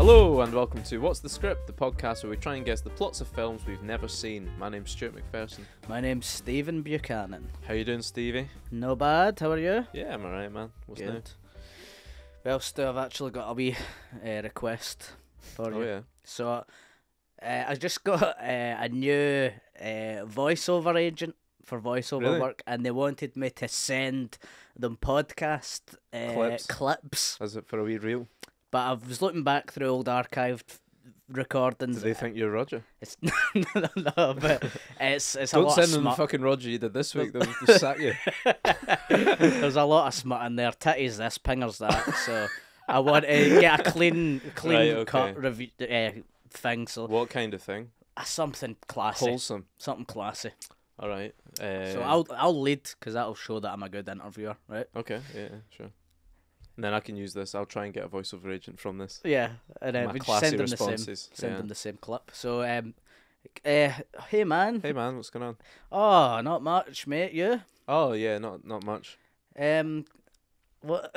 Hello and welcome to What's the Script, the podcast where we try and guess the plots of films we've never seen. My name's Stuart McPherson. My name's Stephen Buchanan. How you doing, Stevie? No bad, how are you? Yeah, I'm alright, man. What's new? Well, Stu, I've actually got a wee request for you. Oh yeah. So, I just got a new voiceover agent for voiceover Really? work, and they wanted me to send them podcast clips. Is it for a wee reel? But I was looking back through old archived recordings. Do they think you're Roger? It's no, but it's a Don't lot send of them the smut. fucking Roger you did this week. They'll just sack you. There's a lot of smut in there. Titties this, pingers that. So I want to get a clean Right, okay. cut review thing. So What kind of thing? something classy. Wholesome. Something classy. All right. So I'll lead because that'll show that I'm a good interviewer, right? Okay. Yeah. Sure. And then I can use this. I'll try and get a voiceover agent from this. Yeah, and My we just classy send them the same. responses. Send Yeah. them the same clip. So hey man. Hey man, what's going on? Oh, not much, mate. You? Oh yeah, not much. What?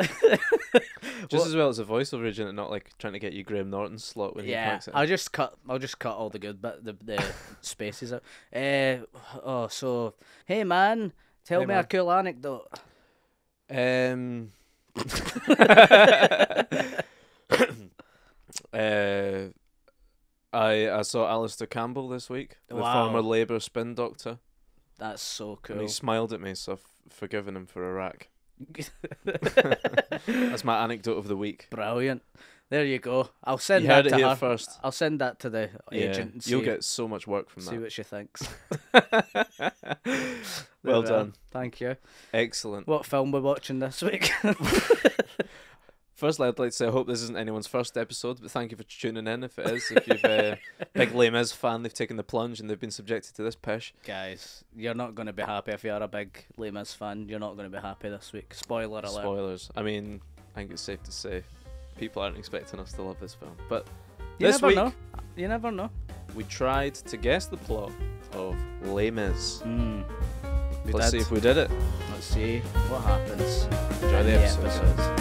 Just as well as a voiceover agent, and not like trying to get you Graham Norton's slot when he Yeah, packs it. I'll just cut all the good bit, the spaces out. So hey man, tell Hey, me man. a cool anecdote. I saw Alistair Campbell this week, the Wow. former Labour spin doctor, That's so and he cool. smiled at me, so I've forgiven him for Iraq. That's my anecdote of the week. Brilliant. There you go. I'll send You that heard it to here her. first. I'll send that to the agent and you'll see, get so much work from see that. what she thinks. Well There, done. Thank you. Excellent. What film we're watching this week? Firstly, I'd like to say I hope this isn't anyone's first episode, but thank you for tuning in. If it is, if you've big Les Mis fan, they've taken the plunge and they've been subjected to this pish. Guys, you're not going to be happy if you're a big Les Mis fan. You're not going to be happy this week. Spoiler alert. Spoilers. I mean, I think it's safe to say people aren't expecting us to love this film. But You this never week, know. You never know. we tried to guess the plot of Les Mis. We Let's did. see if we did it. Let's see what happens. Enjoy in the episode.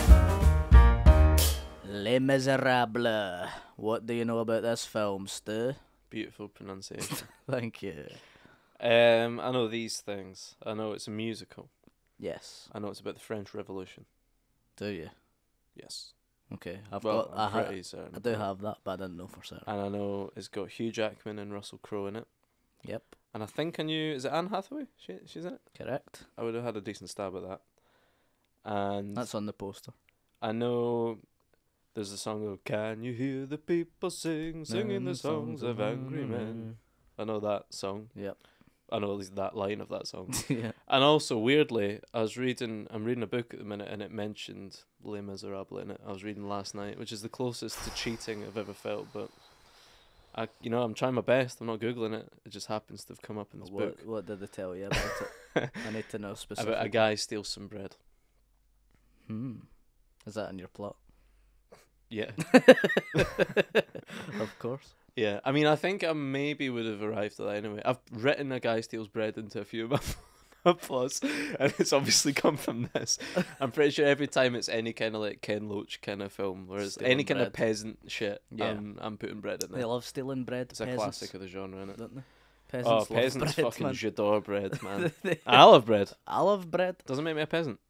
Les Misérables. What do you know about this film, Stu? Beautiful pronunciation. Thank you. I know these things. I know it's a musical. Yes. I know it's about the French Revolution. Do you? Yes. Okay. I'm I pretty certain. do have that, but I didn't know for certain. And I know it's got Hugh Jackman and Russell Crowe in it. Yep. And I think I knew, is it Anne Hathaway? She's in it? Correct. I would have had a decent stab at that. And That's on the poster. I know there's a song of Can You Hear the People Singing the Songs of Angry Men. I know that song. Yep. I know at least that line of that song. Yeah. And also, weirdly, I'm reading a book at the minute and it mentioned Les Misérables in it. I was reading last night, which is the closest to cheating I've ever felt, but I'm trying my best. I'm not Googling it. It just happens to have come up in this book. What did they tell you about it? I need to know specifically. About a guy steals some bread. Is that in your plot? Yeah. Of course. Yeah. I mean, I think I maybe would have arrived at that anyway. I've written a guy steals bread into a few of my plots, and it's obviously come from this. I'm pretty sure every time it's any kind of like Ken Loach kind of film, where it's Stealing any kind bread. of peasant shit, Yeah. I'm putting bread in They there. love stealing bread. It's a peasants, classic of the genre, isn't it? don't they? Oh, Peasants love peasants bread, fucking man. j'adore bread, man. I love bread. I love bread. Doesn't make me a peasant.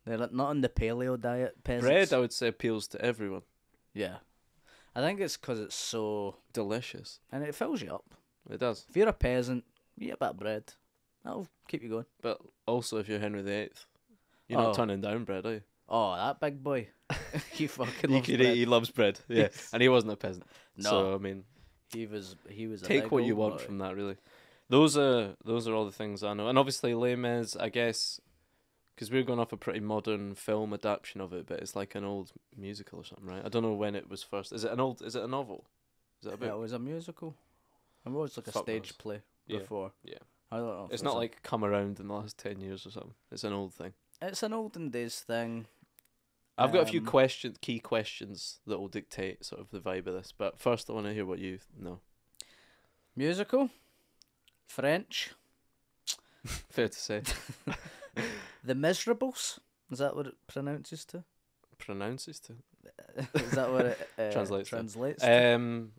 They're not on the paleo diet. Peasants. Bread, I would say, appeals to everyone. Yeah. I think it's because it's so... Delicious. And it fills you up. It does. If you're a peasant, you eat a bit of bread. That'll keep you going. But also, if you're Henry VIII, you're Oh. not turning down bread, are you? Oh, that big boy. He fucking You loves could bread. eat, he loves bread. Yeah. Yes. And he wasn't a peasant. No. So, I mean, He was a take big what you old want boy. from that, really. Those are all the things I know. And obviously, Les Mis, I guess, because we're going off a pretty modern film adaptation of it, but it's like an old musical or something, right? I don't know when it was first. Is it a novel? Is it a Yeah, book? it was a musical. It was like a Fuck stage knows. play Yeah. before. Yeah. I don't know. if It's not like come around in the last 10 years or something. It's an old thing. It's an olden days thing. I've got a few Um, key questions that will dictate sort of the vibe of this. But first, I want to hear what you know. Musical. French. Fair to say. The Miserables. Is that what it pronounces to? Pronounces to. Is that what it Translates to. translates to?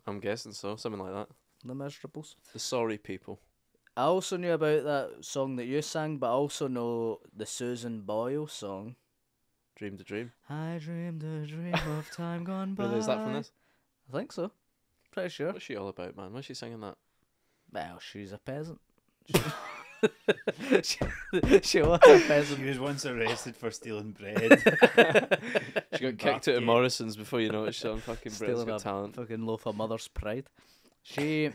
I'm guessing so, something like that. The Miserables. The Sorry People. I also knew about that song that you sang, but I also know the Susan Boyle song. Dream to Dream. I dreamed a dream of time gone by. Really, is that from this? I think so. Pretty sure. What's she all about, man? Why's she singing that? Well, she's a peasant. she was a peasant. He was once arrested for stealing bread. She got kicked out of Morrison's before you know it. She's on fucking Britain's Stealing Got a Talent. fucking loaf of mother's pride. She's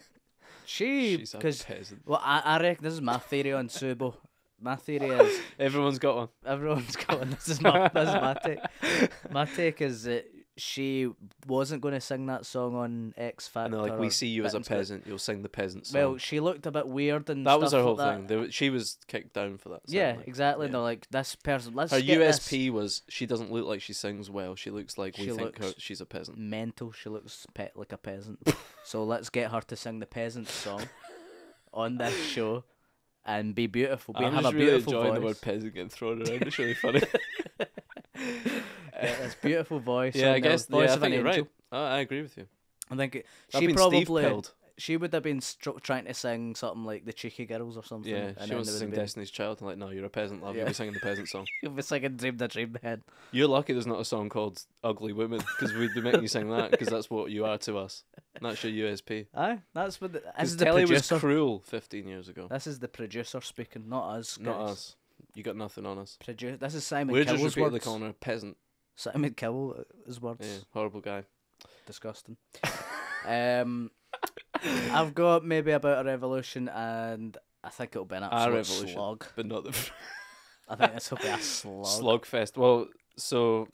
She's a because peasant. well, I reckon this is my theory on Subo. My theory is Everyone's got one. everyone's got one. This is my take. My take is that she wasn't going to sing that song on X Factor. And they're like, or we see you as a Britain's Got- peasant. You'll sing the peasant song. Well, she looked a bit weird and that was her stuff whole like that. thing. She was kicked down for that. Yeah, certainly. exactly. Yeah. They're like, this person. Let's Her get USP was she doesn't look like she sings well. She looks like we She think looks she's a this peasant. mental. She looks like a peasant. So let's get her to sing the peasant song on this show and be beautiful. I'm have just a really beautiful enjoying voice. the word peasant getting thrown around. It's really funny. Get this beautiful voice. Yeah, I and the guess. voice Yeah, I of an think you're right. angel. I agree with you. I think I've she been probably Steve pilled. she would have been trying to sing something like the Cheeky Girls or something. Yeah, and she then wants to there sing would have Destiny's Child. I'm like, no, you're a peasant, love. Yeah. You'll be singing the peasant song. been, you'll be singing Dream the Dream Head. You're lucky there's not a song called Ugly Women because we'd be making you sing that because that's what you are to us. And that's your USP. Aye, that's what this Because is the telly was producer. cruel 15 years ago. This is the producer speaking, not us. Not guys. us. You got nothing on us. This is Simon We're just Cowell's repeatedly words. calling her a peasant. Simon Cowell, his words. Yeah, horrible guy. Disgusting. I've got maybe about a revolution, and I think it'll be an absolute revolution. slog. But not the I think this will be a slog. slugfest. Well, so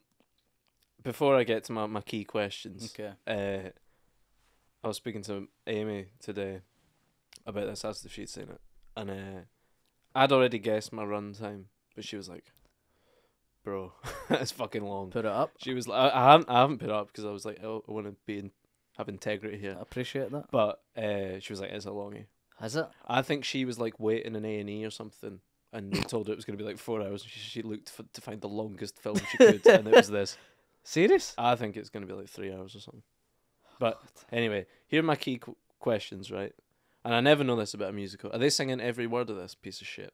before I get to my key questions, Okay. I was speaking to Amy today about this, asked if she'd seen it, and I'd already guessed my run time, but she was like, "Bro, it's fucking long." Put it up. She was like, I haven't put it up because I was like, oh, I want to have integrity here. I appreciate that. But she was like, it's a longie. Is it? I think she was like waiting in A&E or something, and they told her it was going to be like 4 hours. And she looked to find the longest film she could, and it was this. Serious? I think it's going to be like 3 hours or something. But anyway, here are my key questions, right? And I never know this about a musical. Are they singing every word of this piece of shit?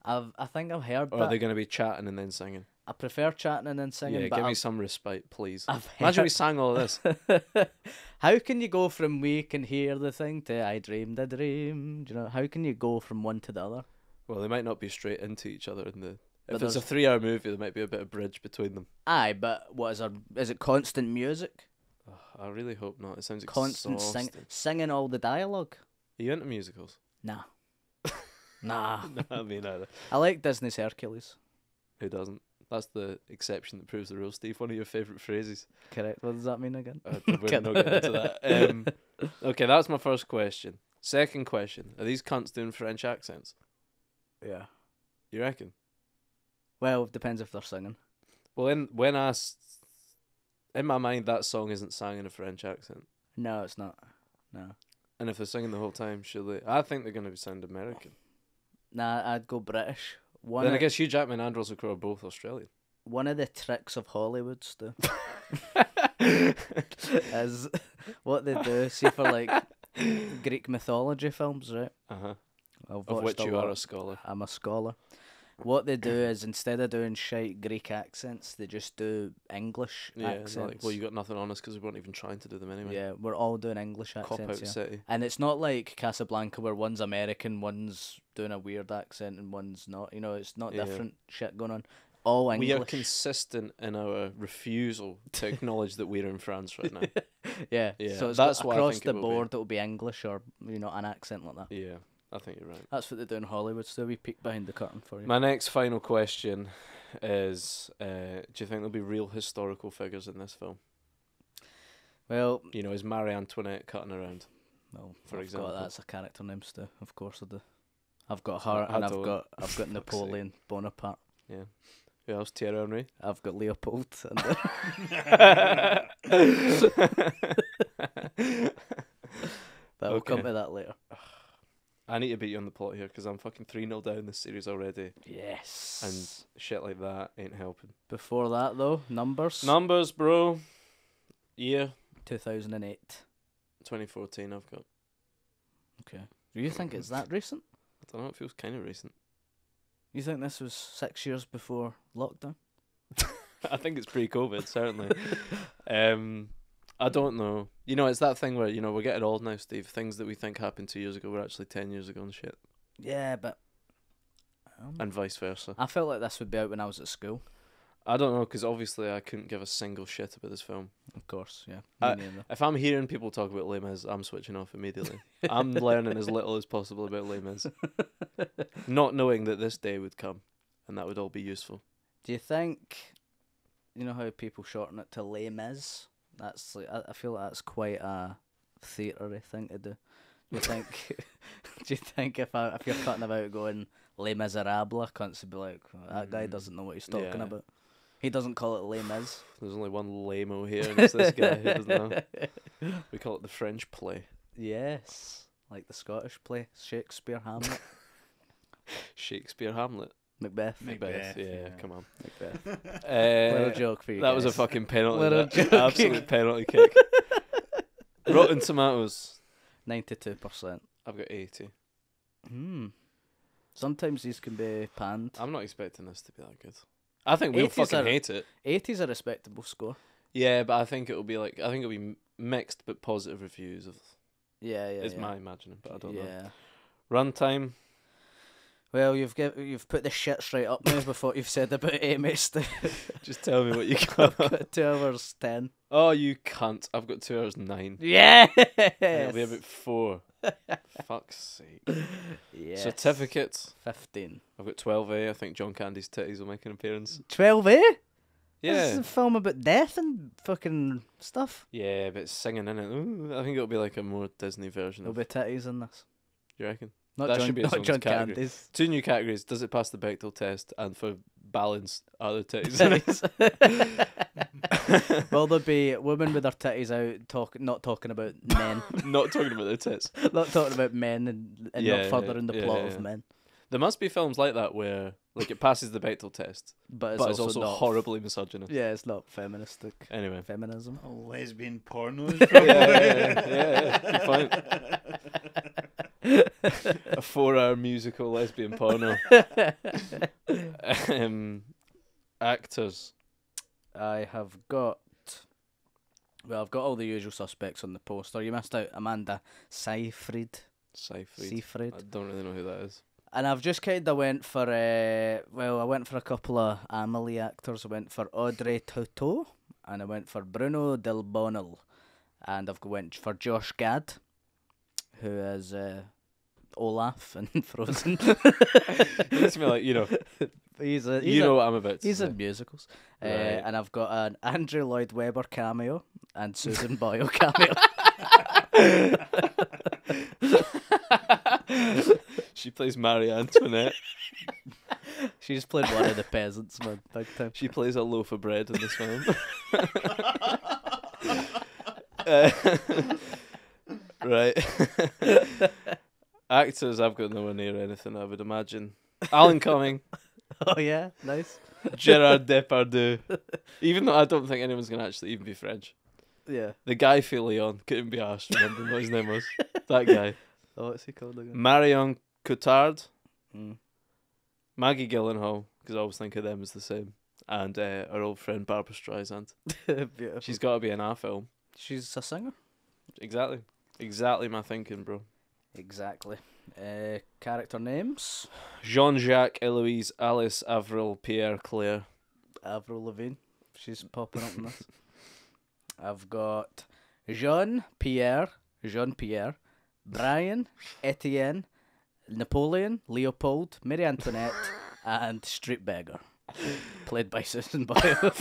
I think I've heard Or that. are they going to be chatting and then singing? I prefer chatting and then singing. Yeah, but give me I've- some respite, please. I've Imagine we heard- sang all of this. How can you go from we can hear the thing to I dreamed a dream? Do you know? How can you go from one to the other? Well, they might not be straight into each other in the. But If it's a there's- 3-hour movie, there might be a bit of bridge between them. Aye, but what is our? Is it constant music? I really hope not. It sounds Constant exhausting. singing all the dialogue? Are you into musicals? Nah. Nah. No, me neither. I like Disney's Hercules. Who doesn't? That's the exception that proves the rule, Steve. One of your favourite phrases. Correct. What does that mean again? We're not getting into that. Okay, that's my first question. Second question. Are these cunts doing French accents? Yeah. You reckon? Well, it depends if they're singing. Well, in my mind, that song isn't sang in a French accent. No, it's not. No. And if they're singing the whole time, surely... I think they're going to sound American. Nah, I'd go British. Then I guess Hugh Jackman and Russell Crowe are both Australian. One of the tricks of Hollywood, Stu, is what they do. See, for like Greek mythology films, right? Uh-huh. I've Of watched which a you are lot. a scholar. I'm a scholar. What they do is instead of doing shite Greek accents, they just do English Yeah, accents. like, well, you got nothing on us because we weren't even trying to do them anyway. Yeah, we're all doing English Cop accents. out Yeah. city. And it's not like Casablanca where one's American, one's doing a weird accent, and one's not. You know, it's not Yeah. different shit going on. All English. We are consistent in our refusal to acknowledge that we're in France right now. Yeah. Yeah, So it's that's got, what I across think the it will be. board, it'll be English or an accent like that. Yeah, I think you're right. That's what they do in Hollywood. So we peek behind the curtain for you. My next final question is, do you think there'll be real historical figures in this film? Well, You know, is Marie Antoinette cutting around? for For example, example. that's a character name, Stu. Of course I do. I've got her, I and I've don't. got Fuck's sake. Napoleon Bonaparte. Yeah. Who else? Thierry Henry? I've got Leopold. And but we'll come Okay. to that later. I need to beat you on the plot here because I'm fucking 3-0 down this series already. Yes. And shit like that ain't helping. Before that, though, numbers. Numbers, bro. Year 2008. 2014. I've got. Okay. Do you think it's that recent? I don't know. It feels kind of recent. You think this was 6 years before lockdown? I think it's pre-COVID, certainly. I don't know. You know, it's that thing where, you know, we're getting old now, Steve. Things that we think happened 2 years ago were actually 10 years ago and shit. Yeah, but And vice versa. I felt like this would be out when I was at school. I don't know, because obviously I couldn't give a single shit about this film. Of course, yeah. I- Me neither. If I'm hearing people talk about Les Mis, I'm switching off immediately. I'm learning as little as possible about Les Mis. Not knowing that this day would come and that would all be useful. Do you think, you know how people shorten it to Les Mis? That's like, I feel like that's quite a theatre-y thing to do. Do you think? Do you think if you're cutting about going Les Misérables, I can't be like, that guy doesn't know what he's talking Yeah. about. He doesn't call it Les Mis. There's only one lame-o here, and it's this guy who doesn't know. We call it the French play. Yes, like the Scottish play, Shakespeare, Hamlet, Shakespeare Hamlet. Macbeth. Macbeth, yeah, yeah. come on. Macbeth. Little joke for you. That was a guys. fucking penalty. Little that. joke. Absolute penalty kick. Rotten Tomatoes. 92%. I've got 80. Sometimes these can be panned. I'm not expecting this to be that good. I think we'll 80s fucking are- hate it. 80's a respectable score. Yeah, but I think it'll be mixed but positive reviews. Yeah, Is yeah. my imagining, but I don't know. Yeah. Runtime. Well, you've put the shit straight up now with what you've said about Amy. Just tell me what you got. 2 hours 10. Oh, you cunt. I've got 2 hours 9. Yes. It'll be about 4. Fuck's sake. Yes. Certificate. 15. I've got 12A. I think John Candy's titties will make an appearance. 12A? This Yeah. is a film about death and fucking stuff. Yeah, but it's singing in it. Ooh, I think it'll be like a more Disney version There'll of be titties in this. You reckon? Not That John, should be its not own John category. Candy's. 2 new categories. Does it pass the Bechdel test? And for balance, are there titties in it? Will there be women with their titties out not talking about men? Not talking about their tits. Not talking about men and Yeah, not furthering the yeah, plot yeah. of men. There must be films like that where like it passes the Bechdel test, But but it's also not horribly misogynist. Yeah, it's not feministic. Anyway. Feminism. Lesbian pornos. Yeah, good point. A 4-hour musical lesbian porno. Actors. I've got all the usual suspects on the poster. You missed out Amanda Seyfried. Seyfried. I don't really know who that is. And I've just kind of went for I went for a couple of Amelie actors. I went for Audrey Tautou, and I went for Bruno Del Bonel, and I've went for Josh Gad, who is Olaf in Frozen. It's me like, you know what I'm about to He's say. in musicals. Right. And I've got an Andrew Lloyd Webber cameo and Susan Boyle cameo. She plays Marie Antoinette. She's played one of the peasants, man, big time. She plays a loaf of bread in this film. Right. Actors, I've got nowhere near anything, I would imagine. Alan Cumming, Oh yeah, nice. Gerard Depardieu. Even though I don't think anyone's going to actually even be French. Yeah. The guy Leon couldn't be arsed remembering what his name was. That guy. Oh, what's he called again? Marion Cotillard, Mm. Maggie Gyllenhaal, because I always think of them as the same, and our old friend Barbara Streisand. Beautiful. She's got to be in our film. She's a singer. Exactly my thinking, bro. Exactly. Character names: Jean-Jacques, Eloise, Alice, Avril, Pierre, Claire. Avril Lavigne. She's popping up in this. I've got Jean-Pierre, Brian, Etienne, Napoleon, Leopold, Marie Antoinette, and Street Beggar, played by Susan Boyle.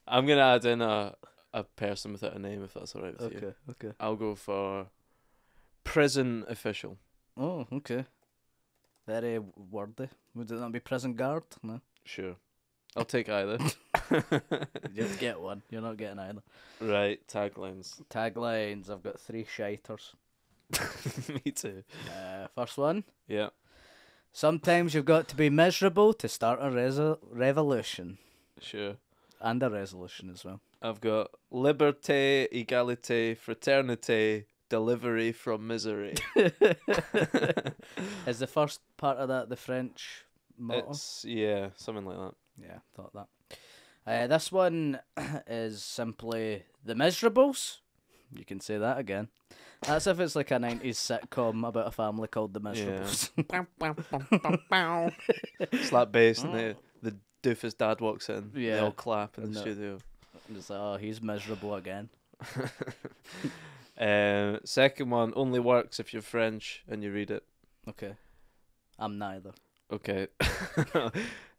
I'm gonna add in a person without a name, if that's alright with you. Okay. I'll go for prison official. Oh, okay. Very wordy. Would it not be prison guard? No. Sure. I'll take either. Just get one. You're not getting either. Right, taglines. Taglines. I've got 3 shiters. Me too. First one. Yeah. Sometimes you've got to be miserable to start a revolution. Sure. And a resolution as well. I've got liberté, égalité, fraternité, delivery from misery. Is the first part of that the French motto? It's, yeah, something like that. Yeah, thought that. This one is simply The Miserables. You can say that again. That's if it's like a 90s sitcom about a family called The Miserables. Slap bass and the doofus dad walks in. Yeah. They all clap in And the the- studio. And it's like, oh, he's miserable again. Second one only works if you're French and you read it. Okay. I'm neither. Okay.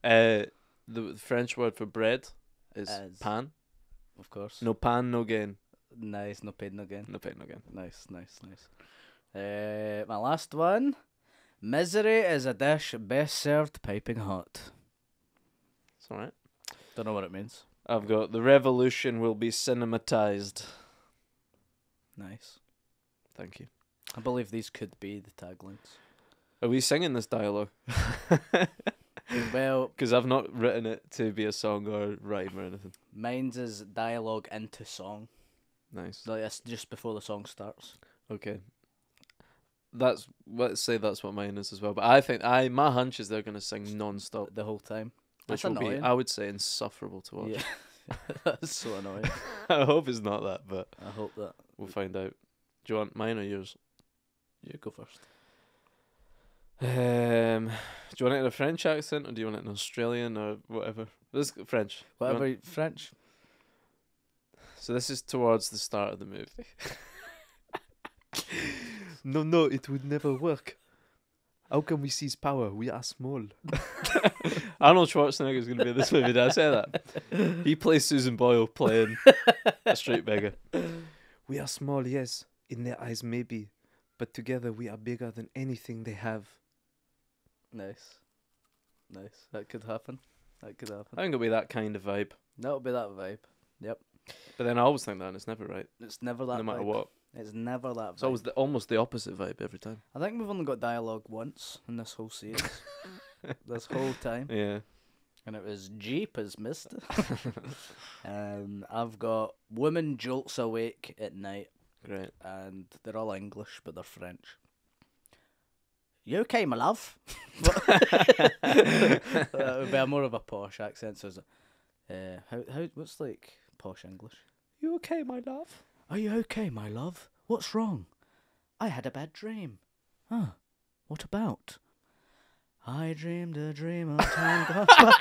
The French word for bread is pan. Of course. No pan, no gain. Nice, no pain again. No pain, no gain. Nice. My last one. Misery is a dish best served piping hot. It's alright. Don't know what it means. I've got the revolution will be cinematized. Nice. Thank you. I believe these could be the taglines. Are we singing this dialogue? Well, Because I've not written it to be a song or rhyme or anything. mine's is dialogue into song. Nice. Like that's just before the song starts. Okay. Let's say that's what mine is as well. But I think my hunch is they're gonna sing non-stop, The whole time. which That's will be, annoying. I would say, insufferable to watch. Yeah. That's so annoying. I hope it's not that, but I hope that. we'll find out. Do you want mine or yours? You go first. Do you want it in a French accent or do you want it in Australian or whatever? This French. You want- Whatever, French. So this is towards the start of the movie. No, it would never work. How can we seize power? We are small. Arnold Schwarzenegger is going to be in this movie. Did I say that? He plays Susan Boyle playing a street beggar. We are small, yes. In their eyes, maybe. But together we are bigger than anything they have. Nice. That could happen. I think it'll be that kind of vibe. That'll be that vibe. Yep. But then I always think that and it's never right. It's never that No matter vibe. what. It's never that vibe. It's always almost the opposite vibe every time. I think we've only got dialogue once in this whole series. This whole time. Yeah. And it was Jeepers, mister. I've got woman jolts awake at night. Great. And they're all English, but they're French. You okay, my love? That would be more of a posh accent. So, what's like posh English? You okay, my love? Are you okay, my love? What's wrong? I had a bad dream. Huh? What about? I dreamed a dream of time gone by.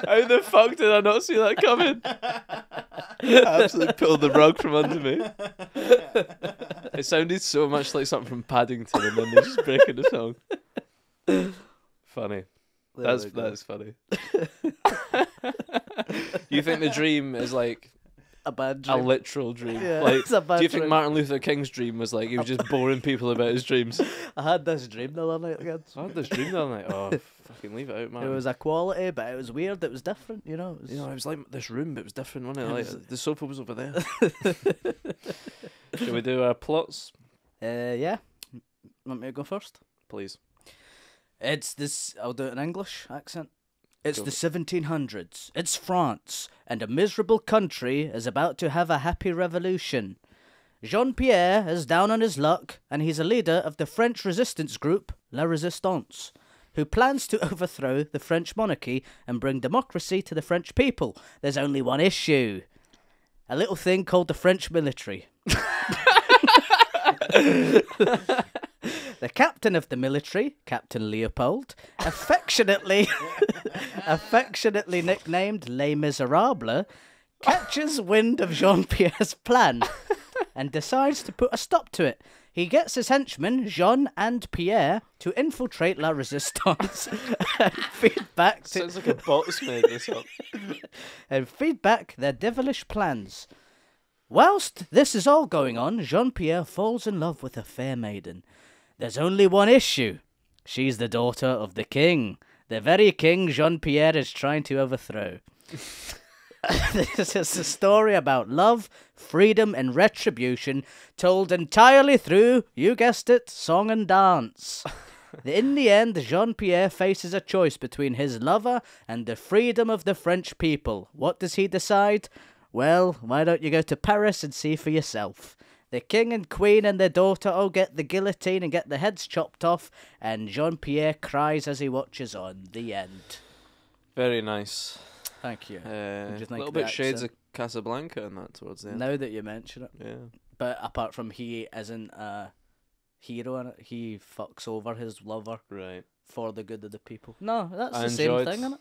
How the fuck did I not see that coming? I absolutely pulled the rug from under me. It sounded so much like something from Paddington, and then they're just breaking the song. Funny. There we go. That is funny. You think the dream is like A bad a dream. literal dream? Yeah, Like, it's a bad do you think dream. Martin Luther King's dream was like he was just boring people about his dreams? I had this dream the other night again. I had this dream the other night. Oh, fucking leave it out, man. It was a quality, but it was weird. It was different, you know. It was, it was like this room, but it was different, wasn't it? It Like was- the sofa was over there. Shall we do our plots, yeah. Want me to go first? please? It's this. I'll do it in English accent. It's Go the 1700s. It's France, and a miserable country is about to have a happy revolution. Jean-Pierre is down on his luck, and he's a leader of the French resistance group, La Resistance, who plans to overthrow the French monarchy and bring democracy to the French people. There's only one issue. A little thing called the French military. The captain of the military, Captain Leopold, affectionately nicknamed Les Misérables, catches wind of Jean-Pierre's plan and decides to put a stop to it. He gets his henchmen, Jean and Pierre, to infiltrate La Resistance and feed back Sounds like a bot's made this up. their devilish plans. Whilst this is all going on, Jean-Pierre falls in love with a fair maiden. There's only one issue. She's the daughter of the king, the very king Jean-Pierre is trying to overthrow. This is a story about love, freedom, and retribution, told entirely through, you guessed it, song and dance. In the end, Jean-Pierre faces a choice between his lover and the freedom of the French people. What does he decide? Well, why don't you go to Paris and see for yourself? The king and queen and their daughter all get the guillotine and get their heads chopped off, and Jean-Pierre cries as he watches on. The end. Very nice. Thank you. A you think little of the bit shades of accent? Casablanca in that towards the end. Now that you mention it. Yeah. But apart from he isn't a hero in it, he fucks over his lover Right. for the good of the people. No, that's I the same enjoyed- thing, isn't it?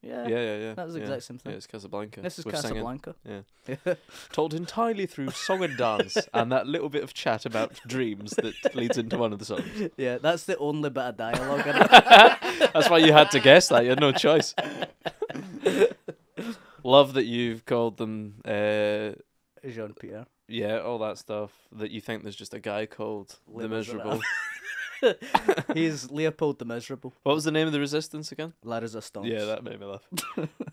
Yeah. Yeah. That was the yeah. exact same thing. Yeah, it's Casablanca. This is with singing. Casablanca. Yeah. Told entirely through song and dance, and that little bit of chat about dreams that leads into one of the songs. Yeah, that's the only bit of dialogue in it. That's why you had to guess that. You had no choice. Love that you've called them. Jean-Pierre. Yeah, all that stuff. That you think there's just a guy called Les the Miserable. He's Leopold the Miserable. What was the name of the resistance again? La Resistance. Yeah, that made me laugh.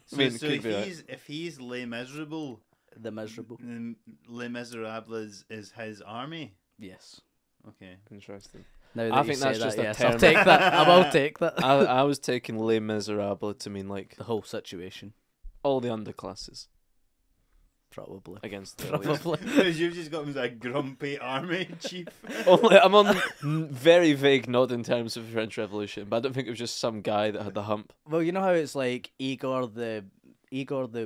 So, mean, so could if be right. he's Les Miserable, The Miserable. then Les Miserables is his army. Yes. Okay. Interesting. Now that I you think say that's that, just a yes, term. I'll take that. I will take that. I was taking Les Miserables to mean like The whole situation. all the underclasses Probably. against the elites. Probably. Because you've just got him as a grumpy army chief. I'm on very vague nod in terms of the French Revolution, but I don't think it was just some guy that had the hump. Well, you know how it's like Igor the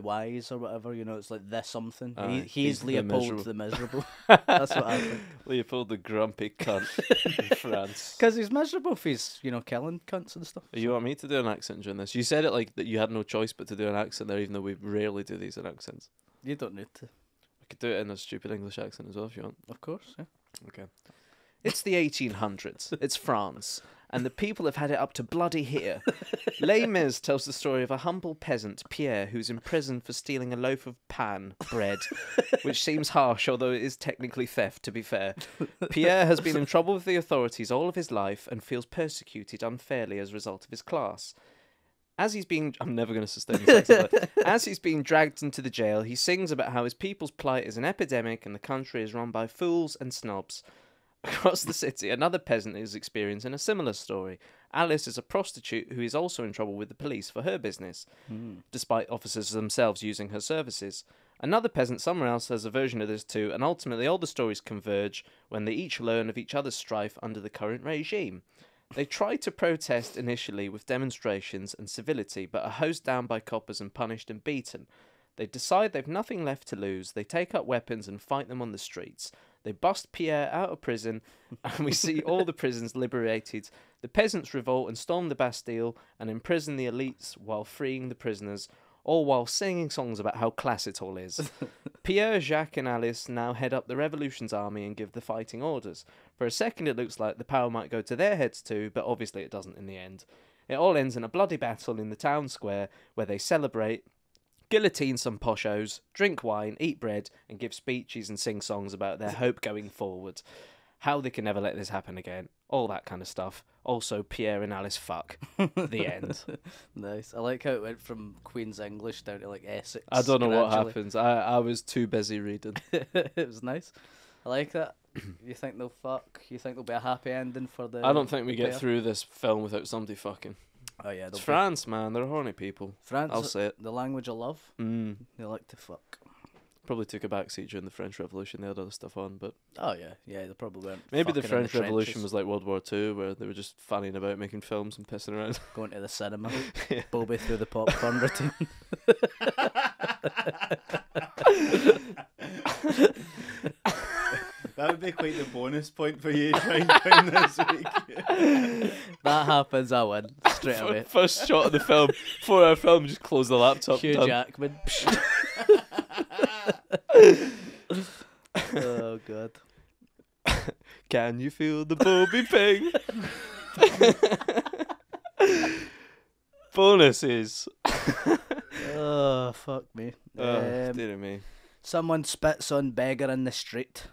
Wise or whatever, you know, it's like the something. Aye, He's he's the Leopold miserable. the Miserable. That's what I think. Leopold the grumpy cunt in France. Because he's miserable if he's, you know, killing cunts and stuff. You want me to do an accent during this? You said it like that you had no choice but to do an accent there, even though we rarely do these in accents. You don't need to. I could do it in a stupid English accent as well if you want. Of course, yeah. Okay. It's the 1800s. It's France. And the people have had it up to bloody here. Les Mis tells the story of a humble peasant, Pierre, who's in prison for stealing a loaf of bread, which seems harsh, although it is technically theft, to be fair. Pierre has been in trouble with the authorities all of his life and feels persecuted unfairly as a result of his class. As he's being... I'm never going to sustain this accent. As he's being dragged into the jail, he sings about how his people's plight is an epidemic and the country is run by fools and snobs. Across the city, another peasant is experiencing a similar story. Alice is a prostitute who is also in trouble with the police for her business, despite officers themselves using her services. Another peasant somewhere else has a version of this too, and ultimately all the stories converge when they each learn of each other's strife under the current regime. They try to protest initially with demonstrations and civility, but are hosed down by coppers and punished and beaten. They decide they've nothing left to lose. They take up weapons and fight them on the streets. They bust Pierre out of prison, and we see all the prisons liberated. The peasants revolt and storm the Bastille and imprison the elites while freeing the prisoners, all while singing songs about how class it all is. Pierre, Jacques and Alice now head up the revolution's army and give the fighting orders. For a second it looks like the power might go to their heads too, but obviously it doesn't in the end. It all ends in a bloody battle in the town square where they celebrate, guillotine some poshos, drink wine, eat bread, and give speeches and sing songs about their hope going forward. How they can never let this happen again. All that kind of stuff. Also, Pierre and Alice fuck. The end. Nice. I like how it went from Queen's English down to like Essex. I don't know what gradually. happens. I was too busy reading. It was nice. I like that. You think they'll fuck? You think there'll be a happy ending for the... I don't think we get pair? through this film without somebody fucking. Oh yeah, It's France, man. They're horny people. France, I'll say it. the language of love. Mm. They like to fuck. Probably took a backseat during the French Revolution. They had other stuff on, but Oh yeah, they probably weren't. maybe the fucking in French Revolution trenches, was like World War II, where they were just fanning about making films and pissing around. going to the cinema. Yeah. Bobby through the popcorn routine. That would be quite the bonus point for you trying to win this week. That happens, I win straight away. First shot of the film, 4 hour film, just close the laptop. Hugh done. Jackman. Oh god. Can you feel the Bobby ping? Bonuses. Oh fuck me. Dear me. Someone spits on beggar in the street.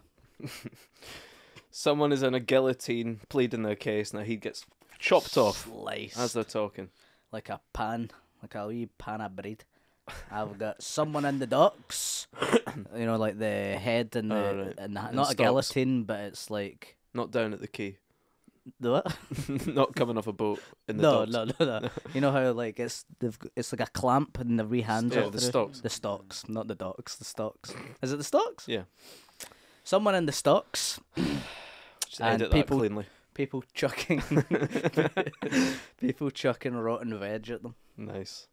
Someone is in a guillotine pleading their case. Now he gets chopped off Sliced. as they're talking. Like a pan. Like a wee pan of bread. I've got Someone in the Docks. You know, like the head and the, Oh, right. and the And not a stocks. guillotine, but it's like Not down at the quay. the what? Not coming off a boat in the No, docks. no. You know how like it's like a clamp and the wee hands Yeah, up the through? stocks. The stocks, not the docks. The stocks. Is it the stocks? Yeah. Someone in the stocks. Just And edit people- that cleanly. People chucking, people chucking rotten veg at them. Nice.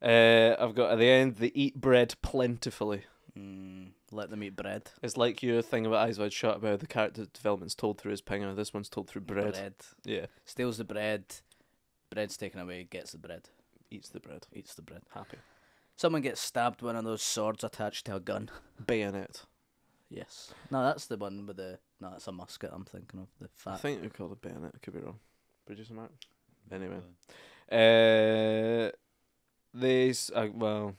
I've got at the end, they eat bread plentifully. Let them eat bread. It's like your thing about Eyes Wide Shut about the character development's told through his pinger. This one's told through bread. Yeah. Steals the bread. Bread's taken away. Gets the bread. Eats the bread. Eats the bread. Happy. Someone gets stabbed with one of those swords attached to a gun. Bayonet. Yes. No, that's the one with the. No, that's a musket. I'm thinking of the I fat. think we call it bayonet. I could be wrong. Producer Mark. Anyway. Well,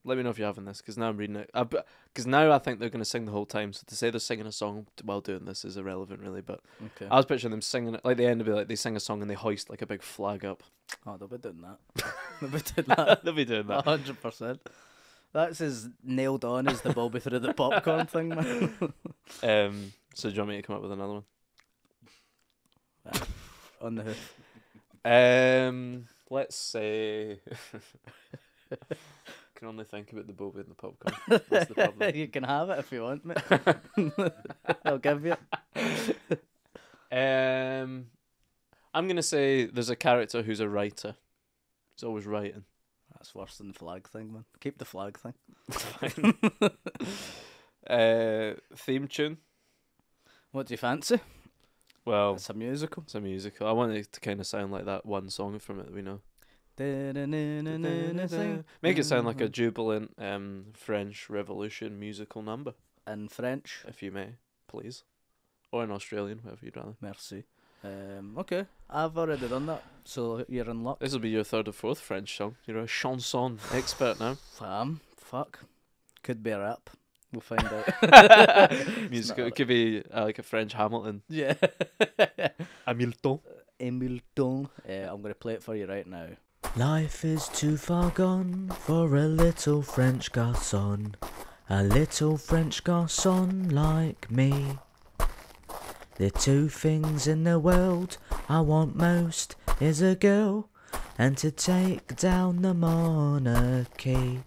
let me know if you're having this, because now I'm reading it. Because now I think they're going to sing the whole time, so to say they're singing a song while doing this is irrelevant, really. But Okay. I was picturing them singing it, like the end would be like they sing a song and they hoist like a big flag up. Oh, they'll be doing that. They'll be doing that. They'll be doing that. 100%. That's as nailed on as the Bobby through the popcorn thing, man. So do you want me to come up with another one? On the hoof. Let's say. Can only think about the Bobby and the popcorn. That's the problem. You can have it if you want, mate. I'll give you it. I'm gonna say there's a character who's a writer. He's always writing. That's worse than the flag thing, man. Keep the flag thing. Theme tune. What do you fancy? Well, It's a musical. it's a musical. I want it to kind of sound like that one song from it that we know. Make it sound like a jubilant French Revolution musical number, In French. if you may, please. Or in Australian, whatever you'd rather. Merci. Okay, I've already done that, so you're in luck. This will be your third or fourth French song. You're a chanson expert now. Fuck. Could be a rap. We'll find out. Musical. not It could be like a French Hamilton. Yeah. Hamilton. Hamilton. I'm going to play it for you right now. Life is too far gone for a little French garçon, a little French garçon like me. The two things in the world I want most is a girl and to take down the monarchy.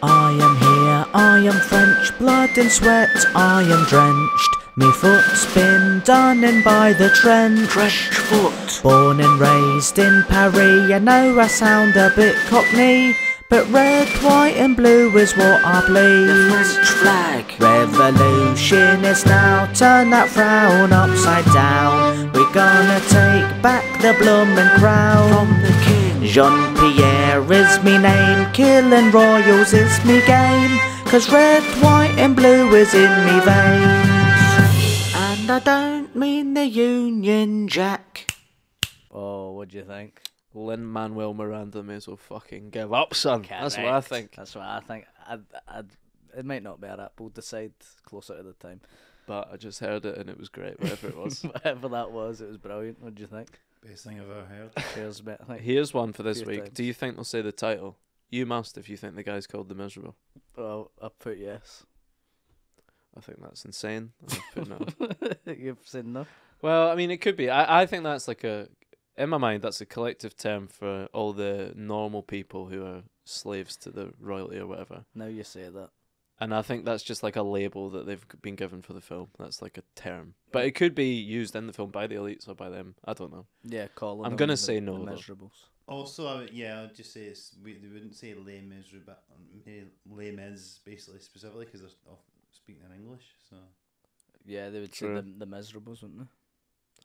I am here, I am French, blood and sweat, I am drenched. Me foot's been done in by the trench. French foot. Born and raised in Paris, I know I sound a bit cockney, but red, white and blue is what I bleed. The French flag. Revolution is now, turn that frown upside down. We're gonna take back the bloomin' crown. From the king. Jean-Pierre is me name, killing royals is me game, 'cause red, white and blue is in me veins. And I don't mean the Union Jack. Oh, what do you think? Lin-Manuel Miranda may as well fucking give up, son. That's what I think. That's what I think. It might not be a rap. We'll decide closer to the time. But I just heard it and it was great, whatever it was. Whatever that was, it was brilliant. What do you think? Best thing I've ever heard. Cheers, mate. I think. Here's one for this Few week. times. Do you think they'll say the title? You must if you think the guy's called The Miserable. Well, I put yes. I think that's insane. I put no. You've said no. Well, I mean, it could be. I think that's like in my mind, that's a collective term for all the normal people who are slaves to the royalty or whatever. Now you say that. And I think that's just like a label that they've been given for the film. That's like a term. But it could be used in the film by the elites or by them. I don't know. Yeah, Colin. I'm gonna say no, though. Miserables. Also, I'd just say they wouldn't say Les Misérables, Les Mis basically specifically because they're all speaking in English. So Yeah, they would True. say the Miserables, wouldn't they?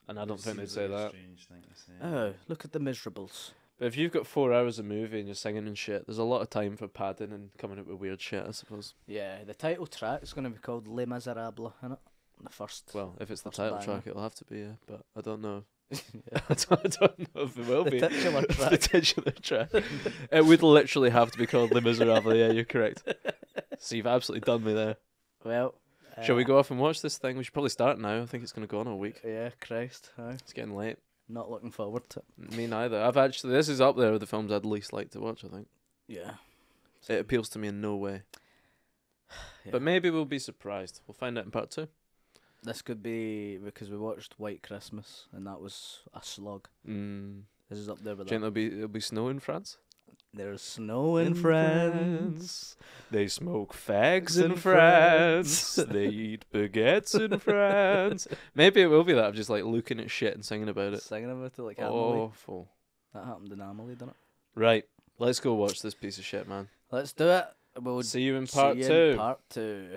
And I don't it think they'd seems say like a that. strange thing to say. Oh, look at the Miserables. But if you've got 4 hours of movie and you're singing and shit, there's a lot of time for padding and coming up with weird shit, I suppose. Yeah, the title track is going to be called Les Misérables, innit? The first. Well, if it's the First title banger. track, it'll have to be, yeah. But I don't know. Yeah. I don't know if it will The be. titular The track. titular track. It would literally have to be called Les Misérables, yeah, you're correct. So you've absolutely done me there. Well. Shall we go off and watch this thing? We should probably start now. I think it's going to go on all week. Yeah, Christ. Aye. It's getting late. Not looking forward to it. Me neither. I've actually, this is up there with the films I'd least like to watch, I think. Yeah. It appeals to me in no way. Yeah. But maybe we'll be surprised. We'll find out in part 2. This could be because we watched White Christmas and that was a slog. This is up there with Do you that. think there'll be snow in France? There's snow in France. They smoke fags in France. They eat baguettes in France. Maybe it will be that of just like looking at shit and singing about it. Singing about it like Amelie. Awful. That happened in Amelie, didn't it? Right. Let's go watch this piece of shit, man. Let's do it. We'll See you in see part you 2. in part 2.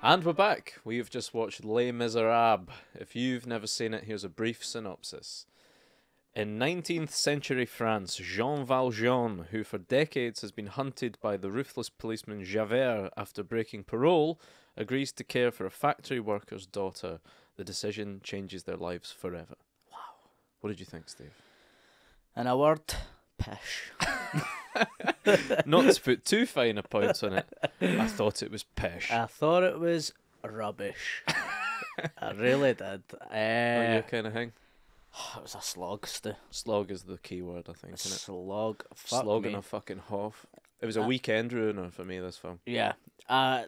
And we're back. We've just watched Les Misérables. If you've never seen it, here's a brief synopsis. In 19th century France, Jean Valjean, who for decades has been hunted by the ruthless policeman Javert after breaking parole, agrees to care for a factory worker's daughter. The decision changes their lives forever. Wow. What did you think, Steve? In a word, pish. Not to put too fine a point on it, I thought it was pish. I thought it was rubbish. I really did. Are you kind of thing? It was a slog, Stu. Slog is the key word, I think, A isn't it? slog. Fuck Slog me. and a fucking hoff. It was a weekend ruiner for me, this film. Yeah.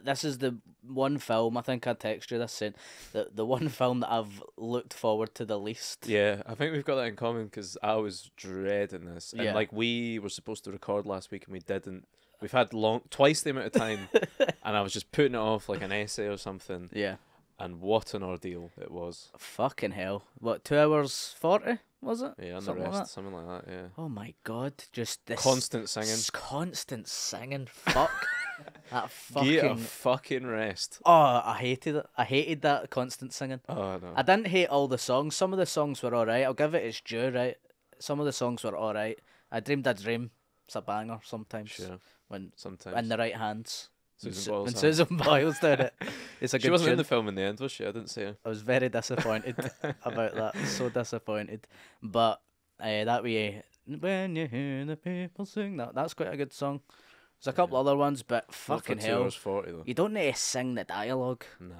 This is the one film, I think I texted you this saying, the one film that I've looked forward to the least. Yeah, I think we've got that in common because I was dreading this. And Yeah. like we were supposed to record last week and we didn't. We've had twice the amount of time and I was just putting it off like an essay or something. Yeah. And what an ordeal it was. Fucking hell. What, 2 hours 40, was it? Yeah, and the Something like rest, that. something like that, yeah. Oh my god, just this... Constant singing. Constant singing. Fuck. That Get a fucking... fucking rest. Oh, I hated it. I hated that constant singing. Oh, no. I didn't hate all the songs. Some of the songs were alright. I'll give it its due, right? Some of the songs were alright. I Dreamed a Dream. It's a banger sometimes. Sure, When sometimes. in the right hands. Susan Boyle's When hand. Susan Boyle's doing it. It's a good She wasn't in tune. the film in the end, was she? I didn't see her. I was very disappointed about that. So disappointed. But that way, when you hear the people sing, that's quite a good song. There's a couple other ones, but fucking Not for 2 hell. hours 40, though. You don't need to sing the dialogue. Nah.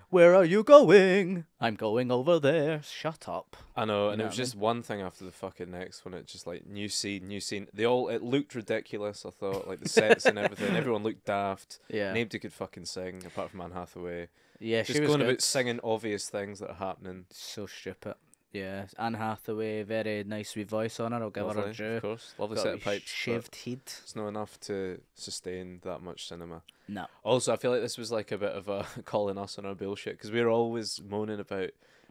Where are you going? I'm going over there. Shut up. I know, and know it was what I just one thing after the fucking next one. It just like new scene. It looked ridiculous. I thought like the sets and everything. Everyone looked daft. Yeah. Nobody could fucking sing apart from Anne Hathaway. Yeah, Just she was going good. about singing obvious things that are happening. So stupid. Yeah, Anne Hathaway, very nice wee voice on her. I'll give her Lovely, a due. of course. Lovely Got set a of wee pipes. but shaved head. It's not enough to sustain that much cinema. No. Also, I feel like this was like a bit of a calling us on our bullshit because we were always moaning about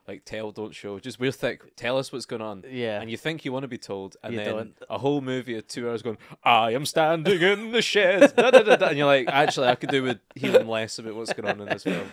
like tell, don't show. Just we're thick. Tell us what's going on. Yeah. And you think you want to be told, and You then don't. a whole movie of 2 hours going, I am standing in the shed, da, da, da, da. And you're like, actually, I could do with hearing less about what's going on in this film.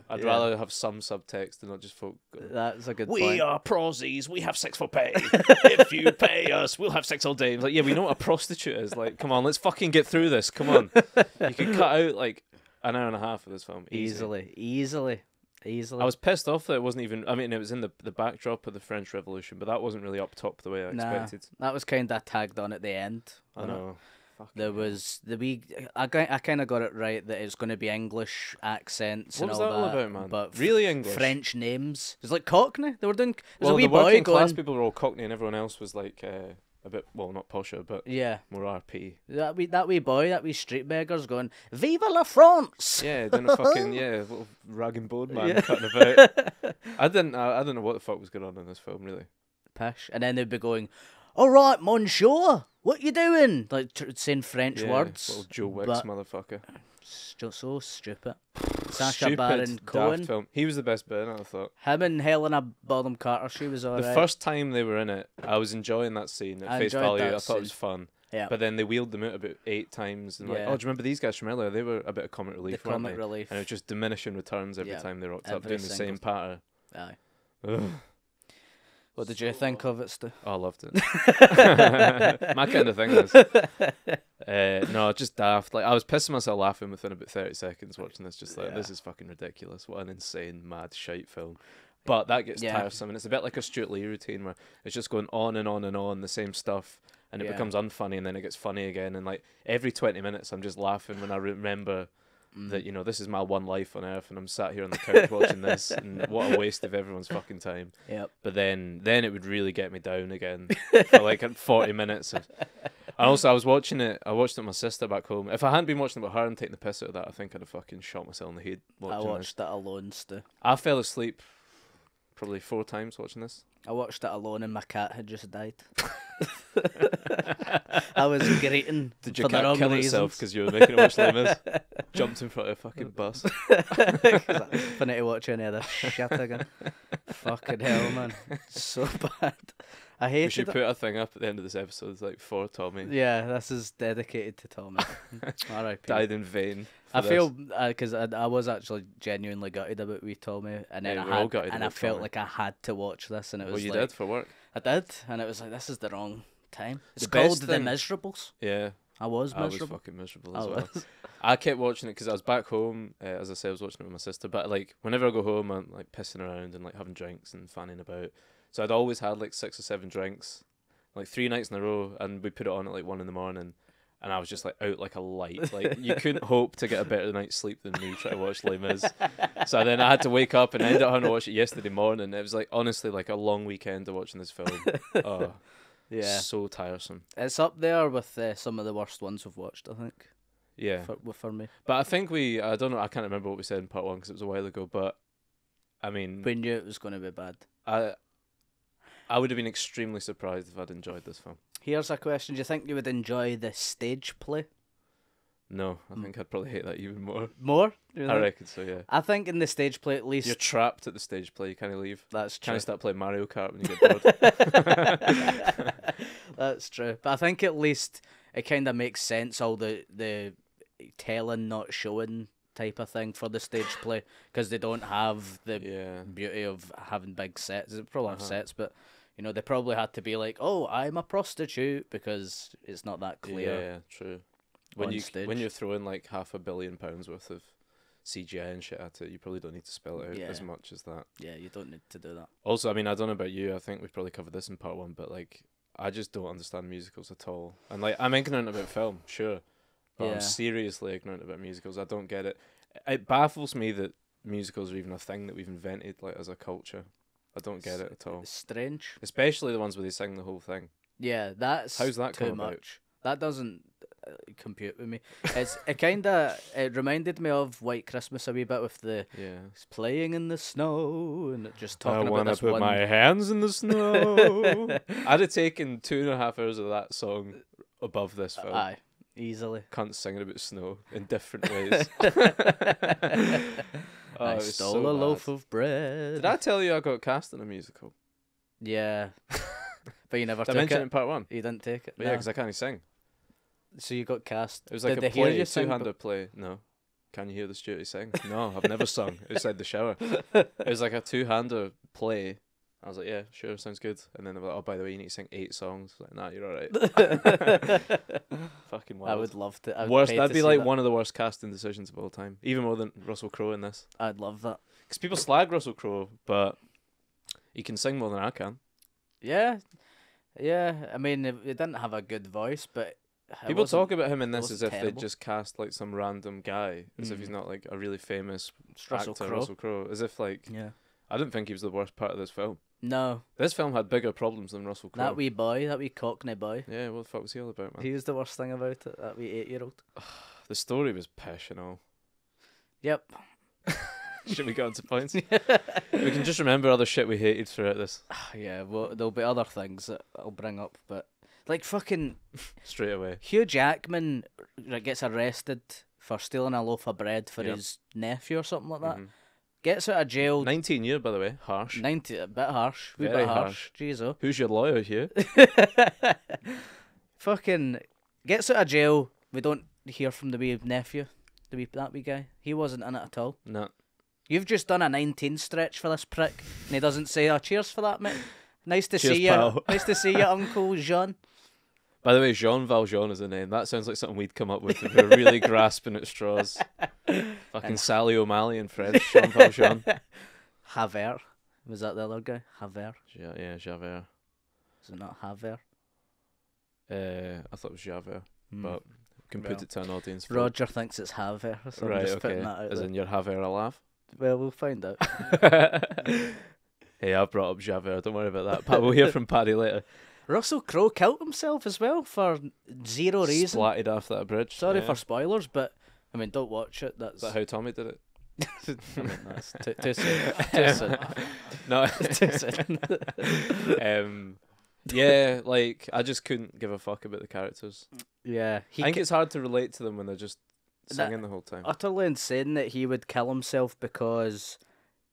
I'd Yeah. rather have some subtext and not just folk. That's a good We point. are prosies. We have sex for pay. If you pay us, we'll have sex all day. It's like, yeah, we know what a prostitute is. Like, come on, let's fucking get through this. Come on. You could cut out like an hour and a half of this film easily. Easily. I was pissed off that it wasn't even. I mean, it was in the backdrop of the French Revolution, but that wasn't really up top the way I expected. That was kind of tagged on at the end. I wasn't it? know. Fucking There hell. was the wee. I kind of got it right that it's going to be English accents What and was all that all about, man? But Really English? French names. It was like Cockney. They were doing. There's Well, a wee the boy working going. class people were all Cockney, and everyone else was like a bit, well, not posher, but Yeah, more RP. that wee boy, that wee street beggar's going. Viva la France! Yeah, doing a fucking little rag and bone man Yeah. cutting about. I didn't know what the fuck was going on in this film, really. Pish, and then they'd be going, "All right, Monsieur, what you doing?" Like saying French Yeah, words. little Joe Wicks but motherfucker. just so stupid. Sacha Stupid, Baron daft Cohen, film. He was the best bit in it, I thought. him and Helena Bonham Carter. She was alright. The first time they were in it, I was enjoying that scene at I face enjoyed value. that I thought it was scene. fun. Yeah. But then they wheeled them out about 8 times. And like, Yeah. oh, do you remember these guys from earlier? They were a bit of comic relief, the weren't comic they? relief. And it was just diminishing returns every Yeah, time they rocked up, every doing the single same patter. Aye. Ugh. What did you think of it, Stu? Oh, I loved it. My kind of thing is. No, just daft. Like I was pissing myself laughing within about 30 seconds watching this. Just like, Yeah. this is fucking ridiculous. What an insane, mad, shite film. But that gets Yeah. tiresome, and it's a bit like a Stuart Lee routine where it's just going on and on and on, the same stuff, and it Yeah. becomes unfunny, and then it gets funny again. And like every 20 minutes, I'm just laughing when I remember that, you know, this is my one life on earth and I'm sat here on the couch watching this and what a waste of everyone's fucking time. Yep. But then it would really get me down again for like 40 minutes. And also, I watched it with my sister back home. If I hadn't been watching it with her and taking the piss out of that, I think I'd have fucking shot myself in the head watching I watched it alone, Stu. I fell asleep probably 4 times watching this. I watched it alone and my cat had just died. I was greeting Did for your the cat wrong kill reasons. itself because you were making it watch Les Mis? Jumped in front of a fucking bus. For need to watch any of this shit again. Fucking hell, man. So bad. I We hated should it. put a thing up at the end of this episode. It's like for Tommy. Yeah, this is dedicated to Tommy. R.I.P. Died in vain. I for feel this. because I was actually genuinely gutted about wee Tommy, and then Yeah, I we're all had, gutted and I about felt Tommy. like I had to watch this, and it Well, was you like did for work. I did, and it was like this is the wrong time. It's The called best The thing- Miserables. Yeah, I was I was miserable. fucking miserable I as well. was. I kept watching it because I was back home. As I said, I was watching it with my sister. But like, whenever I go home, I'm like pissing around and like having drinks and fanning about. So I'd always had like 6 or 7 drinks, like 3 nights in a row, and we put it on at like 1 a.m. And I was just like out like a light. Like you couldn't hope to get a better night's sleep than me trying to watch Les Mis. So then I had to wake up and I ended up having to watch it yesterday morning. It was like honestly like a long weekend of watching this film. Oh, Yeah, so tiresome. it's up there with some of the worst ones we've watched. I think Yeah, for me. but I think I don't know. I can't remember what we said in part 1 because it was a while ago. But I mean, We knew it was going to be bad. I would have been extremely surprised if I'd enjoyed this film. Here's a question: do you think you would enjoy the stage play No, I think I'd probably hate that even more. more? Do you I think? reckon so, yeah. I think in the stage play at least You're trapped at the stage play. You can't leave. that's true. Can't start playing Mario Kart when you get bored. That's true. But I think at least it kind of makes sense, all the telling, not showing type of thing for the stage play, because they don't have the Yeah. beauty of having big sets. They probably have Uh-huh. sets, but you know, they probably had to be like, oh, I'm a prostitute, because it's not that Yeah, clear. yeah, true. When on stage. you're throwing like £500 million worth of CGI and shit at it, you probably don't need to spell it out as Yeah. much as that. Yeah, you don't need to do that. Also, I mean, I don't know about you. I think we've probably covered this in part 1, but like, I just don't understand musicals at all. And like, I'm ignorant about film, sure, but Yeah. I'm seriously ignorant about musicals. I don't get it. It baffles me that musicals are even a thing that we've invented, like as a culture. I don't get it at all. It's strange. Especially the ones where they sing the whole thing. Yeah, that's How's that too come about? much. That doesn't compute with me. It reminded me of White Christmas a wee bit with the Yeah. it's playing in the snow and just talking I about wanna this put one. my hands in the snow. I'd have taken 2.5 hours of that song above this film. Aye, easily. Cunts singing about snow in different ways. Oh, I it was stole so a bad. loaf of bread. Did I tell you I got cast in a musical? Yeah, but you never Did I took mention it it. in part 1? You didn't take it. But yeah, No. because I can't sing. So you got cast. It was like Did a they hear play, you sing? two-handed play. No. Can you hear the Stuart sing? No, I've never sung outside the shower. It was like a two-hander play. I was like, yeah, sure, sounds good. And then they were like, oh, by the way, you need to sing 8 songs. I was like, nah, you're alright. Fucking wild. I would love to. I would Worst. pay That'd to be see like that. one of the worst casting decisions of all time. Even more than Russell Crowe in this. I'd love that. Because people slag Russell Crowe, but he can sing more than I can. Yeah, yeah. I mean, it didn't have a good voice, but it People wasn't- talk about him in this as wasn't if terrible. they just cast like some random guy, as if he's Mm. not like a really famous It's Russell actor, Crowe. Russell Crowe. As if like Yeah. I didn't think he was the worst part of this film. No, This film had bigger problems than Russell Crowe. that wee boy, that wee Cockney boy. Yeah, what the fuck was he all about, man? He was the worst thing about it. That wee 8-year-old. The story was pish and all. Yep. Should we go on to points? We can just remember other shit we hated throughout this Yeah. Well, there'll be other things that I'll bring up, but like fucking straight away. Hugh Jackman gets arrested for stealing a loaf of bread for Yep. his nephew or something like that. Mhm. Gets out of jail. 19 year, by the way, harsh. 90, a bit harsh. Wee Very bit harsh. harsh. Jeez, oh. Who's your lawyer here? Fucking gets out of jail. We don't hear from the wee nephew, that wee guy. He wasn't in it at all. No. You've just done a 19 stretch for this prick, and he doesn't say, "Oh, cheers for that, mate. Nice to Cheers, see you. pal." Nice to see you, Uncle Jean." By the way, Jean Valjean is a name. That sounds like something we'd come up with if we were really grasping at straws. Fucking Sally O'Malley in French. Jean Valjean. Javert. Was that the other guy? Javert. Yeah, Javert. Is it not Javert? I thought it was Javert, Hmm. but can put Well, it to an audience. For Roger thinks it's Haver, so I'm right, just okay. putting that out As there. in your Javier alive. Well, we'll find out. Hey, I brought up Javier. Don't worry about that. But we'll hear from Paddy later. Russell Crowe killed himself as well for zero reason. Splatted off that bridge. Sorry yeah. for spoilers, but I mean, don't watch it. That's Is that how Tommy did it? I mean, that's too soon. Too soon. No. Too soon. Yeah, like I just couldn't give a fuck about the characters. Yeah, I think it's hard to relate to them when they're just singing the whole time. utterly insane that he would kill himself because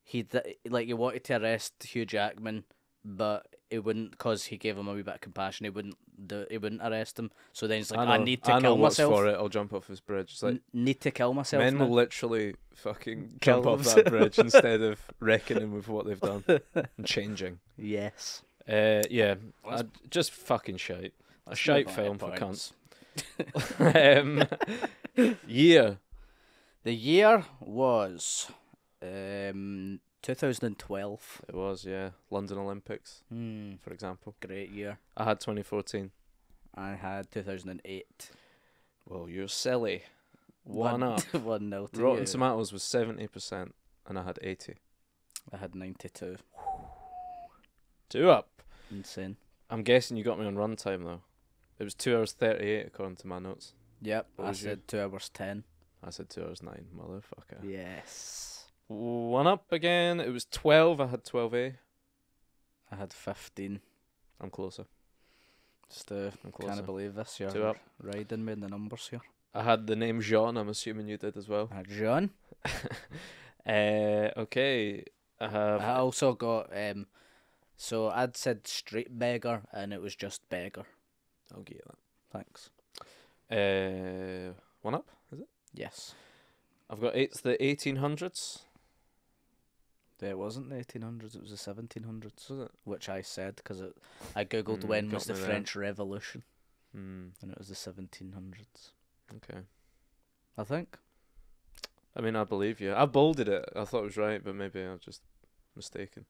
he wanted to arrest Hugh Jackman, but he wouldn't because he gave him a wee bit of compassion. He wouldn't arrest him. So then he's like, I need to I know kill what's myself. for it. I'll jump off this bridge. It's like Need to kill myself. men now. will literally fucking Kill jump off that themselves. bridge instead of reckoning with what they've done and changing. Yes. Yeah, Let's- just fucking shite. A Let's shite move on to film for points. cunts. Year. The year was 2012. It was, yeah. London Olympics, Hmm, for example. great year. I had 2014. I had 2008. Well, you're silly. One up. 1-0 to Rotten you. Tomatoes was 70%, and I had 80. I had 92. 2 up. Insane. I'm guessing you got me on runtime, though. It was 2 hours 38, according to my notes. Yep, What I was you? said 2 hours 10. I said 2 hours 9, motherfucker. Yes. 1 up again. It was 12. I had 12A. I had 15. I'm closer. Still, I'm closer. can't believe this. You're 2 up. riding me in the numbers here. I had the name Jean. I'm assuming you did as well. John. Okay. I have. I also got, so I'd said street beggar and it was just beggar. I'll get you Thanks. that. 1 up. Is it? Yes. I've got it's the 1800s. It wasn't the 1800s, it was the 1700s. Was it? Which I said because I googled when was got the me there. French Revolution, Hmm. and it was the 1700s. Okay. I think. I mean, I believe you. I bolded it. I thought it was right, but maybe I was just mistaken.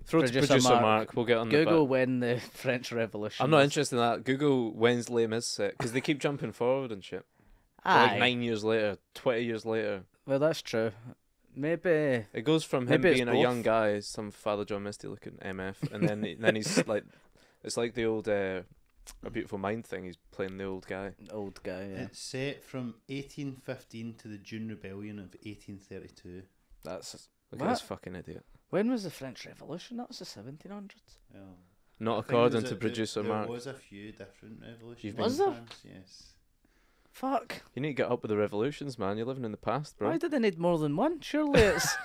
Throw it to producer Mark. We'll get on Google the when the French Revolution. I'm not was. interested in that. Google when's Les Mis set because they keep jumping forward and shit. Aye. Like 9 years later, 20 years later. Well, that's true. Maybe. It goes from him Maybe it's being a young both. guy, some Father John Misty looking MF, and then he's like, it's like the old A Beautiful Mind thing. He's playing the old guy. Old guy. Yeah. It's set from 1815 to the June Rebellion of 1832. That's Look at this fucking idiot. when was the French Revolution? That was the 1700s. Well, Not I think according there's to producer there Mark. was a few different revolutions. You've in Was there? France, yes. Fuck. You need to get up with the revolutions, man. You're living in the past, bro. Why do they need more than one? Surely it's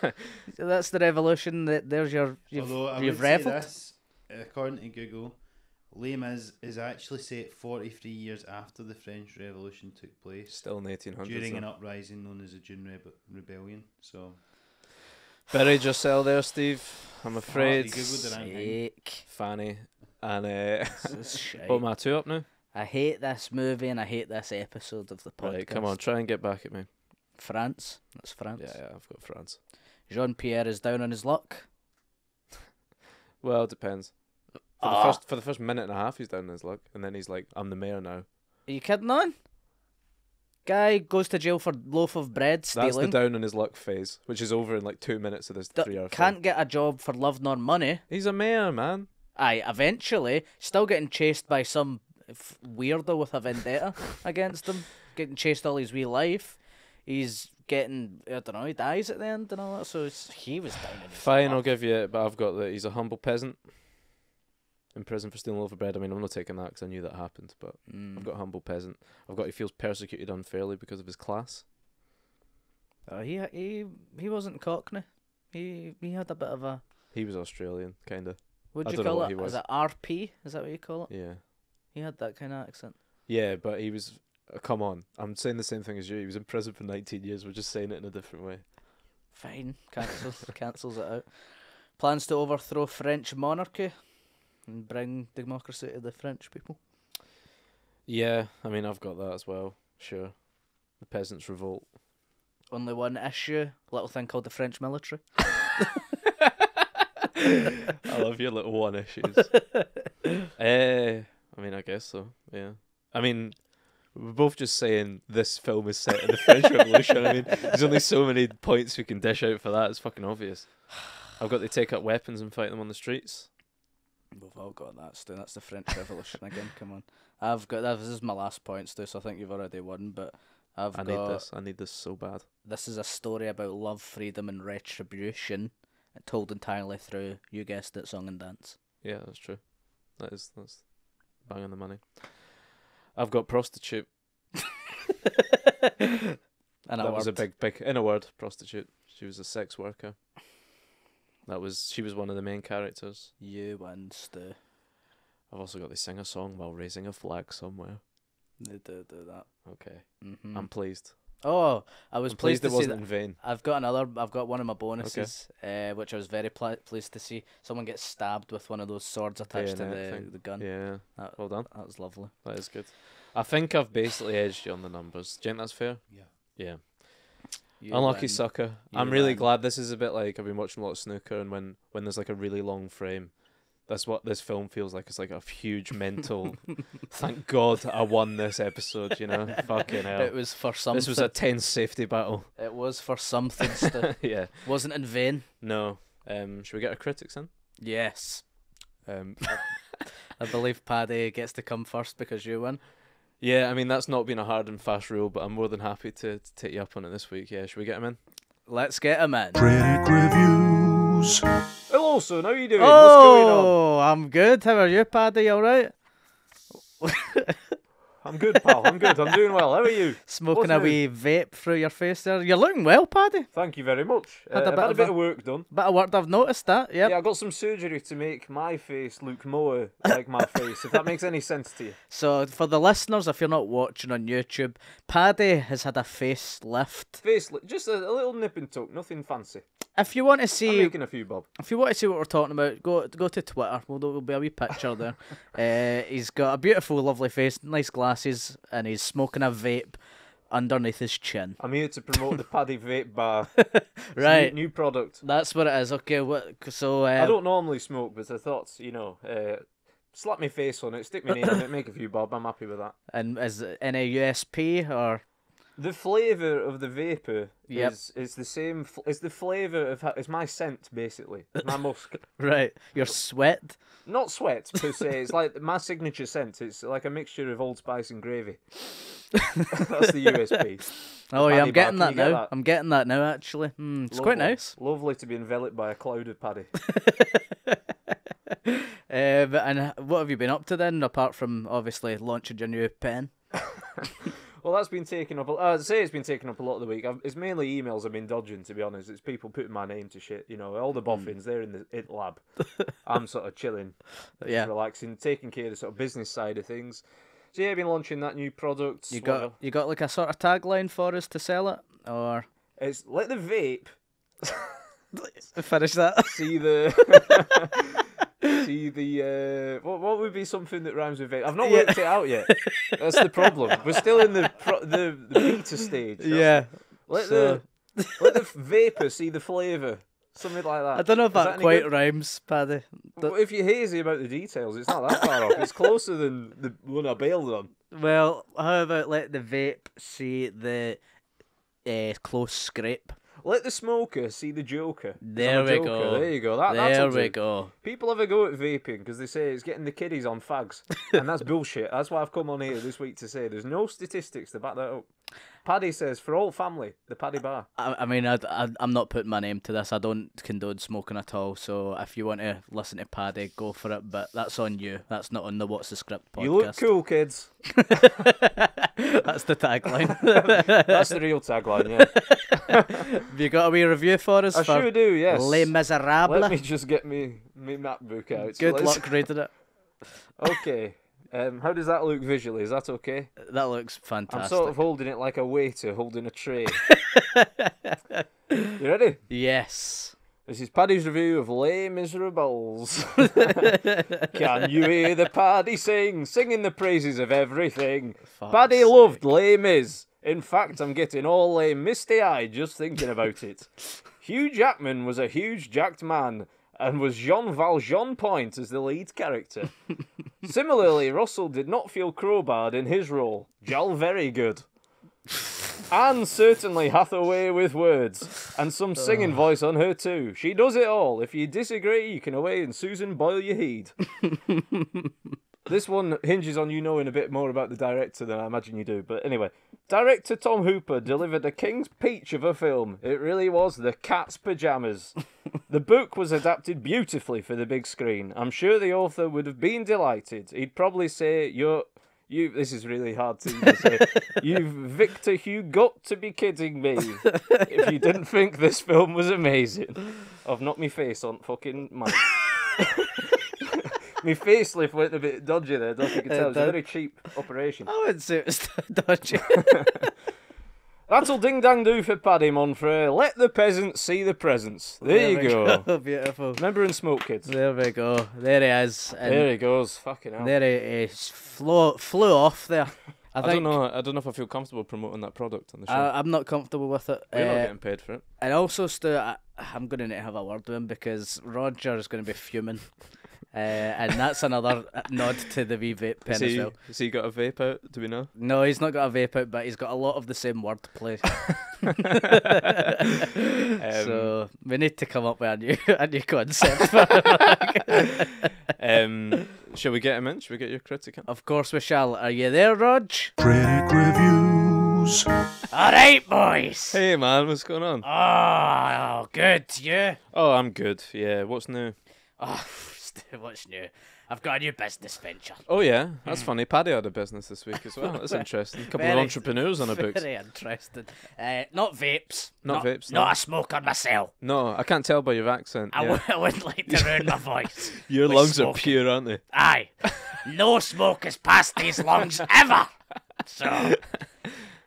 that's the revolution. That there's you've Although I you've would say revelled. this, according to Google, Les Mis is actually set 43 years after the French Revolution took place, Still in the 1800s. during an though. uprising known as the June Rebellion. So, Buried yourself there, Steve. I'm you afraid. Googled the wrong thing. Sake. Fanny. And This is shite. what am I 2 up now? I hate this movie and I hate this episode of the podcast. Right, come on, try and get back at me. France. That's France. Yeah, I've got France. Jean-Pierre is down on his luck. Well, it depends. For the first minute and a half, he's down in his luck, and then he's like, "I'm the mayor now." Are you kidding on? Guy goes to jail for loaf of bread That's the stealing. down in his luck phase, which is over in like 2 minutes of this 3 hour Can't get a job for love nor money. He's a mayor, man. Aye, eventually, still getting chased by some weirdo with a vendetta against him. Getting chased all his wee life. He's getting, I don't know, he dies at the end and all that. So he was down in his Fine, luck. I'll give you it, but I've got that he's a humble peasant in prison for stealing a loaf of bread. I mean, I'm not taking that because I knew that happened, but I've got humble peasant. I've got he feels persecuted unfairly because of his class. He wasn't Cockney. He had a bit of a, He was Australian, kind of. what I do you don't know call what it? he was. Is it RP? Is that what you call it? Yeah. He had that kind of accent. Yeah, but he was. Come on, I'm saying the same thing as you. He was in prison for 19 years. We're just saying it in a different way. Fine, cancels it out. Plans to overthrow French monarchy and bring democracy to the French people. Yeah, I mean, I've got that as well. Sure. The peasants' revolt. Only one issue, little thing called the French military. I love your little one issues. I mean, I guess so. Yeah. I mean, We're both just saying this film is set in the French Revolution. I mean, there's only so many points we can dish out for that. It's fucking obvious. I've got to take up weapons and fight them on the streets. We've all got that, Stu. That's the French Revolution again. Come on. I've got that. This is my last point, Stu, so I think you've already won. But I need this so bad. This is a story about love, freedom, and retribution, told entirely through, you guessed it, song and dance. Yeah, that's true. That's bang on the money. I've got prostitute. And that was a big. In a word, prostitute. She was a sex worker. She was one of the main characters. You win, Stu. I've also got to sing a song while raising a flag somewhere. They do that. Okay. Mm-hmm. I'm pleased. Oh, I was pleased to it see wasn't that. in vain. I've got one of my bonuses, which I was very pleased to see. Someone gets stabbed with one of those swords attached to the gun. Yeah. Well done. That was lovely. That is good. I think I've basically edged you on the numbers. Do you think that's fair? Yeah. You Unlucky win. sucker. You I'm really win. glad. This is a bit like I've been watching a lot of snooker, and when there's like a really long frame, that's what this film feels like. It's like a huge mental. Thank God I won this episode. You know, fucking hell. It was for something. This was a tense safety battle. It was for something. Stu. Yeah. Wasn't in vain. No. Should we get our critics in? Yes. Um, I believe Paddy gets to come first because you win. yeah. I mean, that's not been a hard and fast rule, but I'm more than happy to take you up on it this week. Yeah. Should we get him in? Let's get him in. Critic reviews. Hello, son. How are you doing? What's going on? Oh, I'm good. How are you, Paddy? All right? I'm good, pal. I'm good. I'm doing well. How are you? Smoking What's a new? wee vape through your face there. You're looking well, Paddy. Thank you very much. Had a I've bit had a of bit a- of work done. Bit of work, I've noticed that. Yep. Yeah, I got some surgery to make my face look more like my face, if that makes any sense to you. So, for the listeners, if you're not watching on YouTube, Paddy has had a facelift. Just a little nip and tuck, nothing fancy. If you want to I'm see, making a few bob. if you want to see what we're talking about, go to Twitter. There'll be a wee picture there. He's got a beautiful, lovely face, nice glasses, and he's smoking a vape underneath his chin. I'm here to promote the Paddy Vape Bar. It's a Right. new product. That's what it is. Okay, so I don't normally smoke, but I thought, slap my face on it, stick my name on it, make a few bob. I'm happy with that. and is it any USP or The flavour of the vapor Yep. is the same. It's the flavour of. It's my scent, basically. It's my musk. right? Your sweat. Not sweat, per se. It's like my signature scent. It's like a mixture of Old Spice and gravy. That's the USP. Oh yeah, Paddy I'm getting bar, that can you get now. that? I'm getting that now. Actually, it's quite Lovely. nice. Lovely to be enveloped by a cloud of paddy. And what have you been up to then, apart from obviously launching your new pen? Well, that's been taking up. I'd say it's been taking up a lot of the week. It's mainly emails I've been dodging, to be honest. It's people putting my name to shit. You know, all the boffins, they're in the lab. I'm sort of chilling, Yeah. relaxing, taking care of the sort of business side of things. So yeah, I've been launching that new product. You got like a sort of tagline for us to sell it, or It's let the vape finish that? see the what would be something that rhymes with vape? I've not worked it out yet. That's the problem. We're still in the beta stage. Yeah. Let the vapor see the flavour. Something like that. I don't know if Is that any quite good? rhymes, Paddy. Well, if you're hazy about the details, it's not that far off. It's closer than the one I bailed on. Well, how about let the vape see the close scrape? Let the smoker see the joker. 'Cause There I'm a we joker. go. There you go. That's There what we it. go. People have a go at vaping because they say it's getting the kiddies on fags. And that's bullshit. That's why I've come on here this week to say there's no statistics to back that up. Paddy says, for all family, the Paddy Bar. I mean, I'm not putting my name to this. I don't condone smoking at all. So if you want to listen to Paddy, go for it. But that's on you. That's not on the What's the Script podcast. You look cool, kids. That's the tagline. That's the real tagline, yeah. Have you got a wee review for us? I for sure do, yes. Les Misérables. Let me just get me MacBook out. Good Let's- luck reading it. Okay. How does that look visually? Is that okay? That looks I'm fantastic. sort of holding it like a waiter holding a tray. You ready? Yes. This is Paddy's review of Les Misérables. Can you hear the Paddy singing the praises of everything? Fuck's Paddy sake. loved Les Mis. In fact, I'm getting all misty-eyed just thinking about it. Hugh Jackman was a huge jacked man and was Jean Valjean Point as the lead character. Similarly, Russell did not feel crowbarred in his role. Jol very good. Anne certainly hath a way with words, and some singing voice on her too. She does it all. If you disagree, you can away and Susan Boyle your heed. This one hinges on you knowing a bit more about the director than I imagine you do. But anyway, director Tom Hooper delivered a king's peach of a film. It really was the cat's pyjamas. The book was adapted beautifully for the big screen. I'm sure the author would have been delighted. He'd probably say, you. This is really hard to even say. You, Victor, you got to be kidding me. If you didn't think this film was amazing. I've knocked my face on fucking mic. My facelift went a bit dodgy there, don't you can tell. It's a very cheap operation. I wouldn't say it was dodgy. That'll ding dang do for Paddy Monfrey. Let the peasants see the presents. There you go. Beautiful. Remember in Smoke Kids? There we go. There he is. And there he goes. Fucking hell. there he flew off there. I don't know if I feel comfortable promoting that product on the show. I'm not comfortable with it. We're not getting paid for it. And also, Stu, I'm going to need to have a word with him because Roger is going to be fuming. And that's another nod to the wee vape pen as well. Has he got a vape out? Do we know? No, he's not got a vape out, but he's got a lot of the same wordplay. So we need to come up with a new concept. Shall we get him in? Shall we get your critic in? Of course we shall. Are you there, Rog? Critic reviews. All right, boys. Hey man, what's going on? Oh, good. You? Oh, I'm good. Yeah, what's new? Oh, what's new? I've got a new business venture. Oh yeah, that's funny. Paddy had a business this week as well. That's interesting. A couple of entrepreneurs on a book. Very interesting. Not vapes. Not vapes. Not a smoker myself. No, I can't tell by your accent. I wouldn't like to ruin my voice. Your lungs are pure, aren't they? Aye. No smoke has passed these lungs ever. So,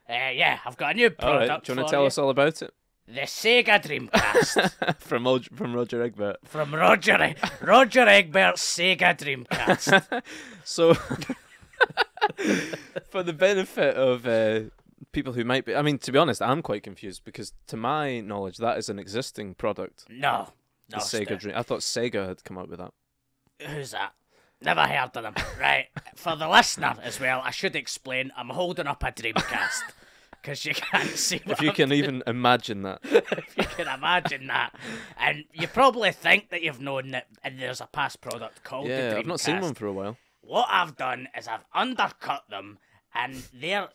yeah, I've got a new product. All right. Do you want to tell us all about it? The Sega Dreamcast. from Roger Eggbert. From Roger Egbert's Sega Dreamcast. So, for the benefit of people who might be... I mean, to be honest, I'm quite confused because to my knowledge, that is an existing product. No. The Sega Dream. I thought Sega had come out with that. Who's that? Never heard of them. Right. For the listener as well, I should explain, I'm holding up a Dreamcast. Because you can't see what If you can even imagine that. If you can imagine that. And you probably think that you've known that and there's a past product called the Dreamcast. Yeah, I've not seen one for a while. What I've done is I've undercut them and their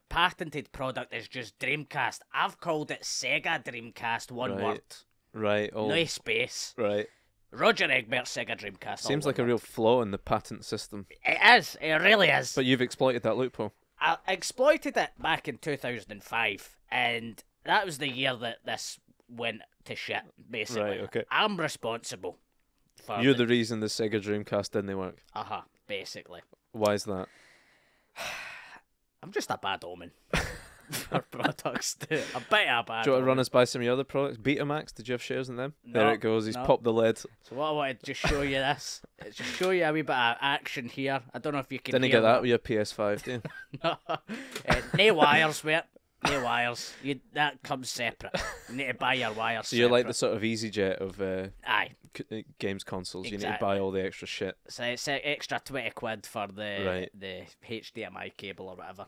patented product is just Dreamcast. I've called it Sega Dreamcast, one word. Right. Oh. No space. Right. Roger Egbert's Sega Dreamcast. Seems like a real flaw in the patent system. It is. It really is. But you've exploited that loophole. I exploited it back in 2005, and that was the year that this went to shit, basically. Right, okay. I'm responsible for You're the reason the Sega Dreamcast didn't work. Basically. Why is that? I'm just a bad omen for products. A bit of a bad Do you want to run us by some of your other products? Betamax, did you have shares in them? No, There it goes, he's popped the lid. So what I wanted to just show you this, is just show you a wee bit of action here. I don't know if you can Didn't hear get that with your PS5, do you? No. No wires, mate. No wires. That comes separate. You need to buy your wires So you're like the sort of EasyJet of Aye. Games consoles. Exactly. You need to buy all the extra shit. So it's an extra 20 quid for the HDMI cable or whatever.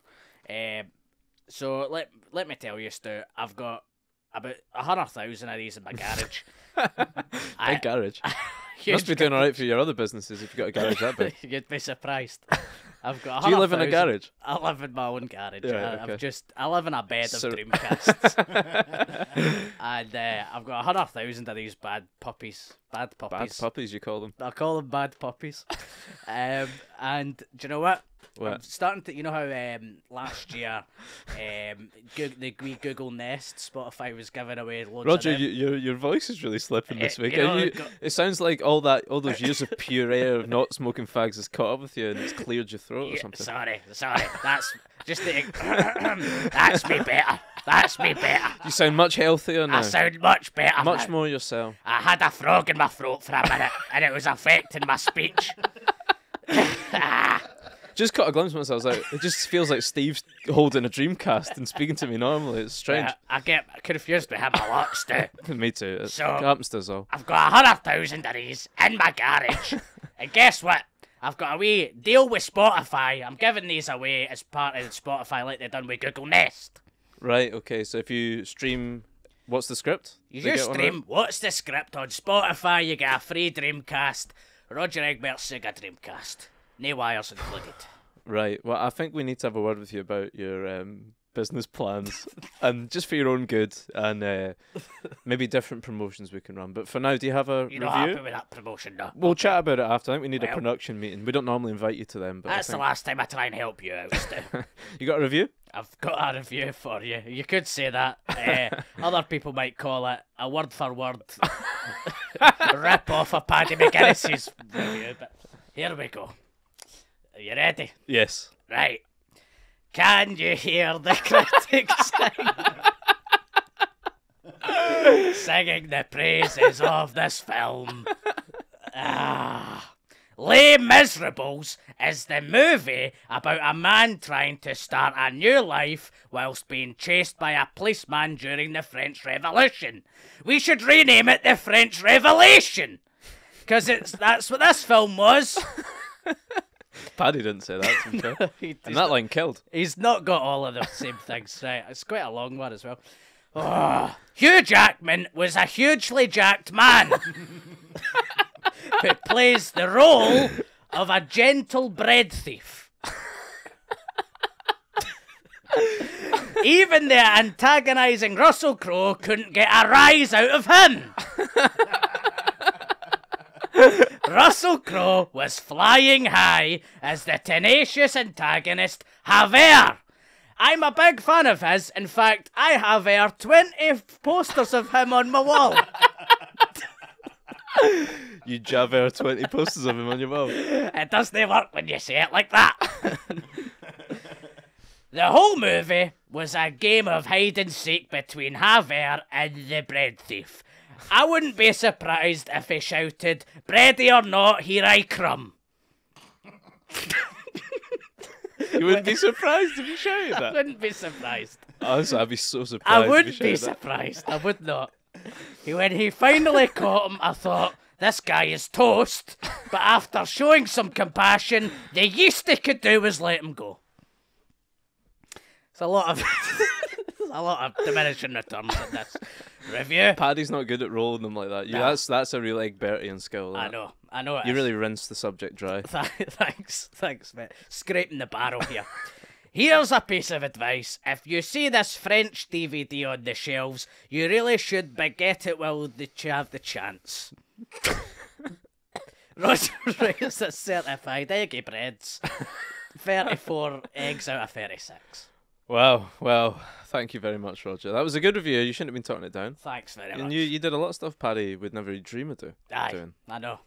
So let me tell you, Stu, I've got about 100,000 of these in my garage. Big garage. You must be doing alright for your other businesses if you've got a garage that big. You'd be surprised. I've got. Do you live in a garage? I live in my own garage. Yeah, okay. I live in a bed of Dreamcasts, and I've got 100,000 of these bad puppies. Bad puppies, you call them. I call them bad puppies. And do you know what? What? I'm starting to, you know how last year the wee Google Nest Spotify was giving away loads Roger, of them. your voice is really slipping this week. You know, It sounds like all those years of pure air of not smoking fags has caught up with you and it's cleared your throat or something. Sorry. That's just the. That's me better. That's me better. You sound much healthier now. I sound much better. Much more yourself. I had a frog in my throat for a minute and it was affecting my speech. Just caught a glimpse of myself. I was like, it just feels like Steve's holding a Dreamcast and speaking to me normally. It's strange. I get confused with him a lot, Stu. Me too. It So, happens to us all. I've got 100,000 of these in my garage. And guess what? I've got a wee deal with Spotify. I'm giving these away as part of Spotify like they done with Google Nest. Right, okay, so if you stream... What's the script? You They just get one stream What's the Script on Spotify, you get a free Dreamcast. Roger Egbert's Sega Dreamcast. No wires included. Right, well, I think we need to have a word with you about your business plans, and just for your own good, and maybe different promotions we can run. But for now, do you have a You're not happy review? with that promotion, no? We'll chat about it after. I think we need a Well- production meeting. We don't normally invite you to them, but That's I the think... last time I try and help you out, Stu. You got a review? I've got a review for you. You could say that. Other people might call it a word for word rip off of Paddy McGuinness's review. But here we go. Are you ready? Yes. Right. Can you hear the critics singing the praises of this film? Les Miserables is the movie about a man trying to start a new life whilst being chased by a policeman during the French Revolution. We should rename it the French Revelation, because that's what this film was. Paddy didn't say that, to be fair. He's And that line killed. He's not got all of the same things right. It's quite a long one as well. Oh, Hugh Jackman was a hugely jacked man who plays the role of a gentle bread thief. Even the antagonising Russell Crowe couldn't get a rise out of him. Russell Crowe was flying high as the tenacious antagonist Javert. I'm a big fan of his. In fact, I have 20 posters of him on my wall. You Javert 20 posters of him on your wall. It doesn't work when you say it like that. The whole movie was a game of hide and seek between Javert and the bread thief. I wouldn't be surprised if he shouted, "Bready or not, here I crumb." You wouldn't be surprised if you shouted I that. wouldn't be surprised. Honestly, I'd be so surprised. I if you wouldn't be shouted that. surprised. I would not. When he finally caught him, I thought, this guy is toast. But after showing some compassion, the least they could do was let him go. It's a lot of diminishing returns in this review. Paddy's not good at rolling them like that. Nah. That's a real Eggbertian skill. I that. know. It You is. really rinse the subject dry. Thanks, mate. Scraping the barrel here. Here's a piece of advice. If you see this French DVD on the shelves, you really should get it while you have the chance. Roger rates a certified eggy breads. 34 eggs out of 36. Wow. Well, thank you very much, Roger. That was a good review. You shouldn't have been talking it down. Thanks very And much. you did a lot of stuff Paddy would never dream of doing. Aye, I know.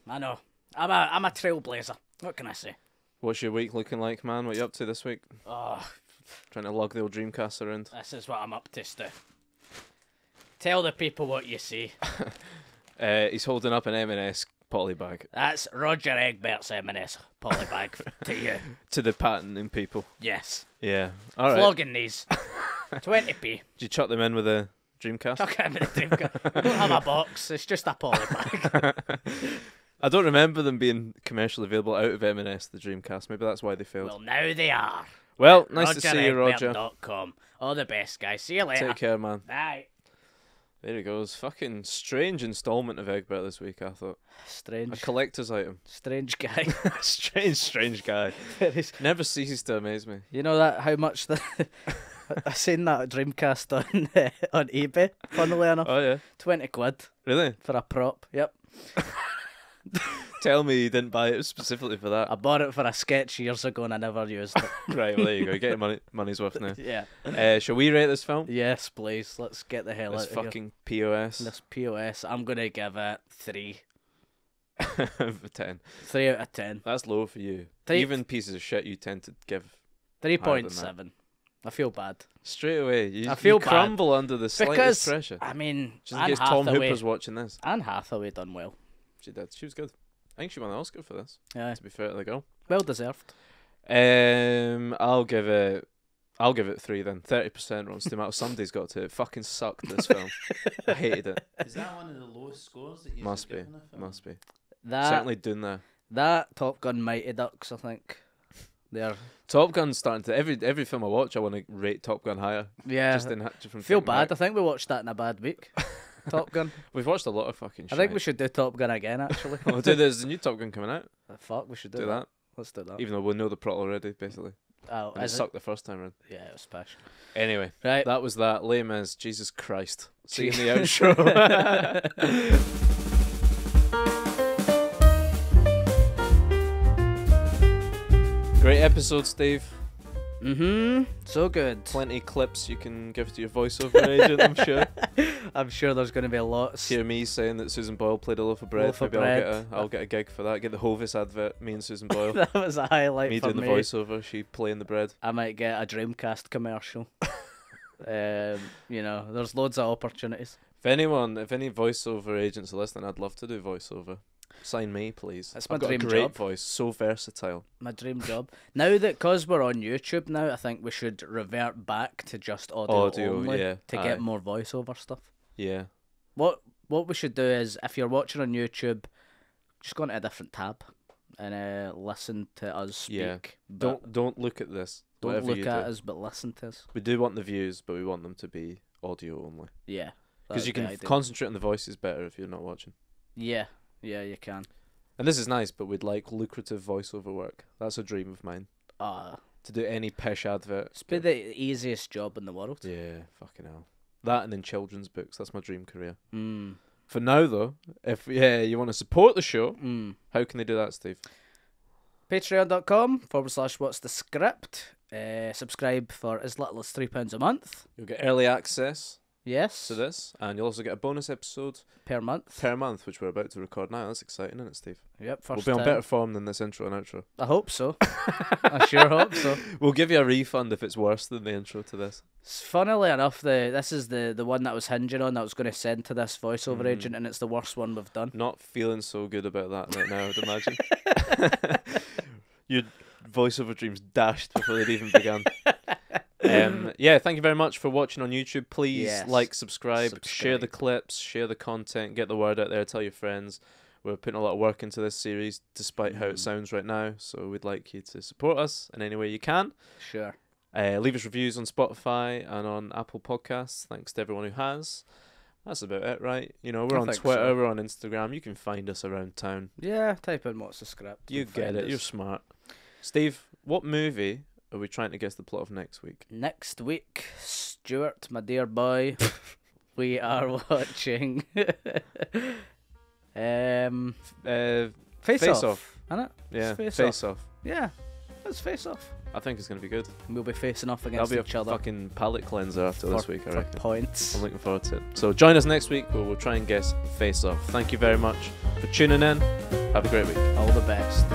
I'm a trailblazer. What can I say? What's your week looking like, man? What you up to this week? Oh, Trying to lug the old Dreamcast around. this is what I'm up to, Stu. Tell the people what you see. He's holding up an M&S polybag That's Roger Egbert's M&S polybag to you. to the patenting people. Yes. Yeah. All right. Flogging these. 20p. Did you chuck them in with a Dreamcast? Chuck it in the Dreamcast. I don't have a box. It's just a polybag. I don't remember them being commercially available out of M&S, the Dreamcast. Maybe that's why they failed. Well, now they are. Well, nice to see you, Roger. RogerEgbert.com. All the best, guys. See you later. Take care, man. Bye. There he goes. Fucking strange installment of Eggbert this week, I thought. A Strange. collector's item. Strange guy. strange guy. Never ceases to amaze me. You know that how much the I seen that Dreamcast on eBay. Funnily enough, Oh, yeah. 20 quid Really? for a prop. Yep. Tell me you didn't buy it specifically for that. I bought it for a sketch years ago and I never used it. Right, well, there you go. Get your money's worth now. Yeah. Shall we rate this film? Yes, please. Let's get the hell This out of here. fucking POS. This POS. I'm gonna give it 3. For 10. 3 out of 10. That's low for you. Three- Even pieces of shit you tend to give 3.7. I feel bad. straight away. You, I feel you bad. crumble under the Because, slightest pressure. I mean, Just in Anne case Tom Hathaway, Hooper's watching this. Anne Hathaway done well. She did. She was good. I think she won an Oscar for this, Yeah, to be fair to the girl. well deserved. I'll give it 3 then. 30% Rotten Tomatoes. Somebody's got to. It fucking sucked, this film. I hated it. Is that one of the lowest scores that you've Must be. given a film? Must be. That Certainly doing that. That Top Gun Mighty Ducks, I think. They're Top Gun's starting to every film I watch, I want to rate Top Gun higher. yeah. Just in from Feel thinking bad. back. I think we watched that in a bad week. Top Gun. We've watched a lot of fucking shit. I think we should do Top Gun again. Actually. We'll do there's a new Top Gun coming out. Fuck, we should do Do that. that. Let's do that. Even though we know the plot already, basically. Oh, And it is it? sucked the first time around. Yeah, it was special. Anyway, Right. that was that. Lame as Jesus Christ. See you in the outro. Great episode, Steve. So good. Plenty clips you can give to your voiceover agent, I'm sure. I'm sure there's going to be lots. Hear me saying that Susan Boyle played a loaf of bread. Loaf of Maybe bread. I'll get a gig for that. Get the Hovis advert. Me and Susan Boyle. That was a highlight Me for doing me. the voiceover. She playing the bread. I might get a Dreamcast commercial. You know, there's loads of opportunities. If any voiceover agents are listening, I'd love to do voiceover. Sign me, please. That's my I've got dream a great job. voice, so versatile. My dream job. Now that, cause we're on YouTube now, I think we should revert back to just audio only yeah, to get more voiceover stuff. Yeah. What we should do is, if you're watching on YouTube, just go into a different tab and listen to us speak. Yeah. But Don't look at this. don't Whatever look you at do. us, but listen to us. We do want the views, but we want them to be audio only. Yeah. Because you that'd can be ideal. concentrate on the voices better if you're not watching. Yeah, you can. And this is nice, but we'd like lucrative voiceover work. That's a dream of mine. To do any pish advert. It's been the easiest job in the world. Yeah, fucking hell. That and in children's books. That's my dream career. Mm. For now, though, if you want to support the show, Mm. how can they do that, Steve? Patreon.com/what's the script. Subscribe for as little as £3 a month. You'll get early access Yes. to this, and you'll also get a bonus episode Per month. per month, which we're about to record now. That's exciting, isn't it, Steve? Yep. We'll First be on time. better form than this intro and outro. I hope so. I sure hope so. We'll give you a refund if it's worse than the intro to this. Funnily enough, this is the one that was hinging on that I was going to send to this voiceover agent, and it's the worst one we've done. Not feeling so good about that right now, I'd imagine. Your voiceover dreams dashed before they'd even begun. Yeah, thank you very much for watching on YouTube. Please Yes. like, subscribe, share the Subscribe. clips, share the content, get the word out there, tell your friends. We're putting a lot of work into this series, despite how it sounds right now. So we'd like you to support us in any way you can. Sure. Leave us reviews on Spotify and on Apple Podcasts. Thanks to everyone who has. That's about it, right? You know, we're I on think Twitter, so. we're on Instagram. You can find us around town. Yeah, type in what's the script. You and get find it. us. You're smart. Steve, what movie are we trying to guess the plot of next week? Next week, Stuart, my dear boy, we are watching Face Off, isn't it? Yeah, Face Face Off. Yeah, it's Face Off. I think it's going to be good. We'll be facing off That'll against be a each other fucking palate cleanser after this week, I for reckon. points. I'm looking forward to it. So join us next week where we'll try and guess Face Off. Thank you very much for tuning in. Have a great week. All the best.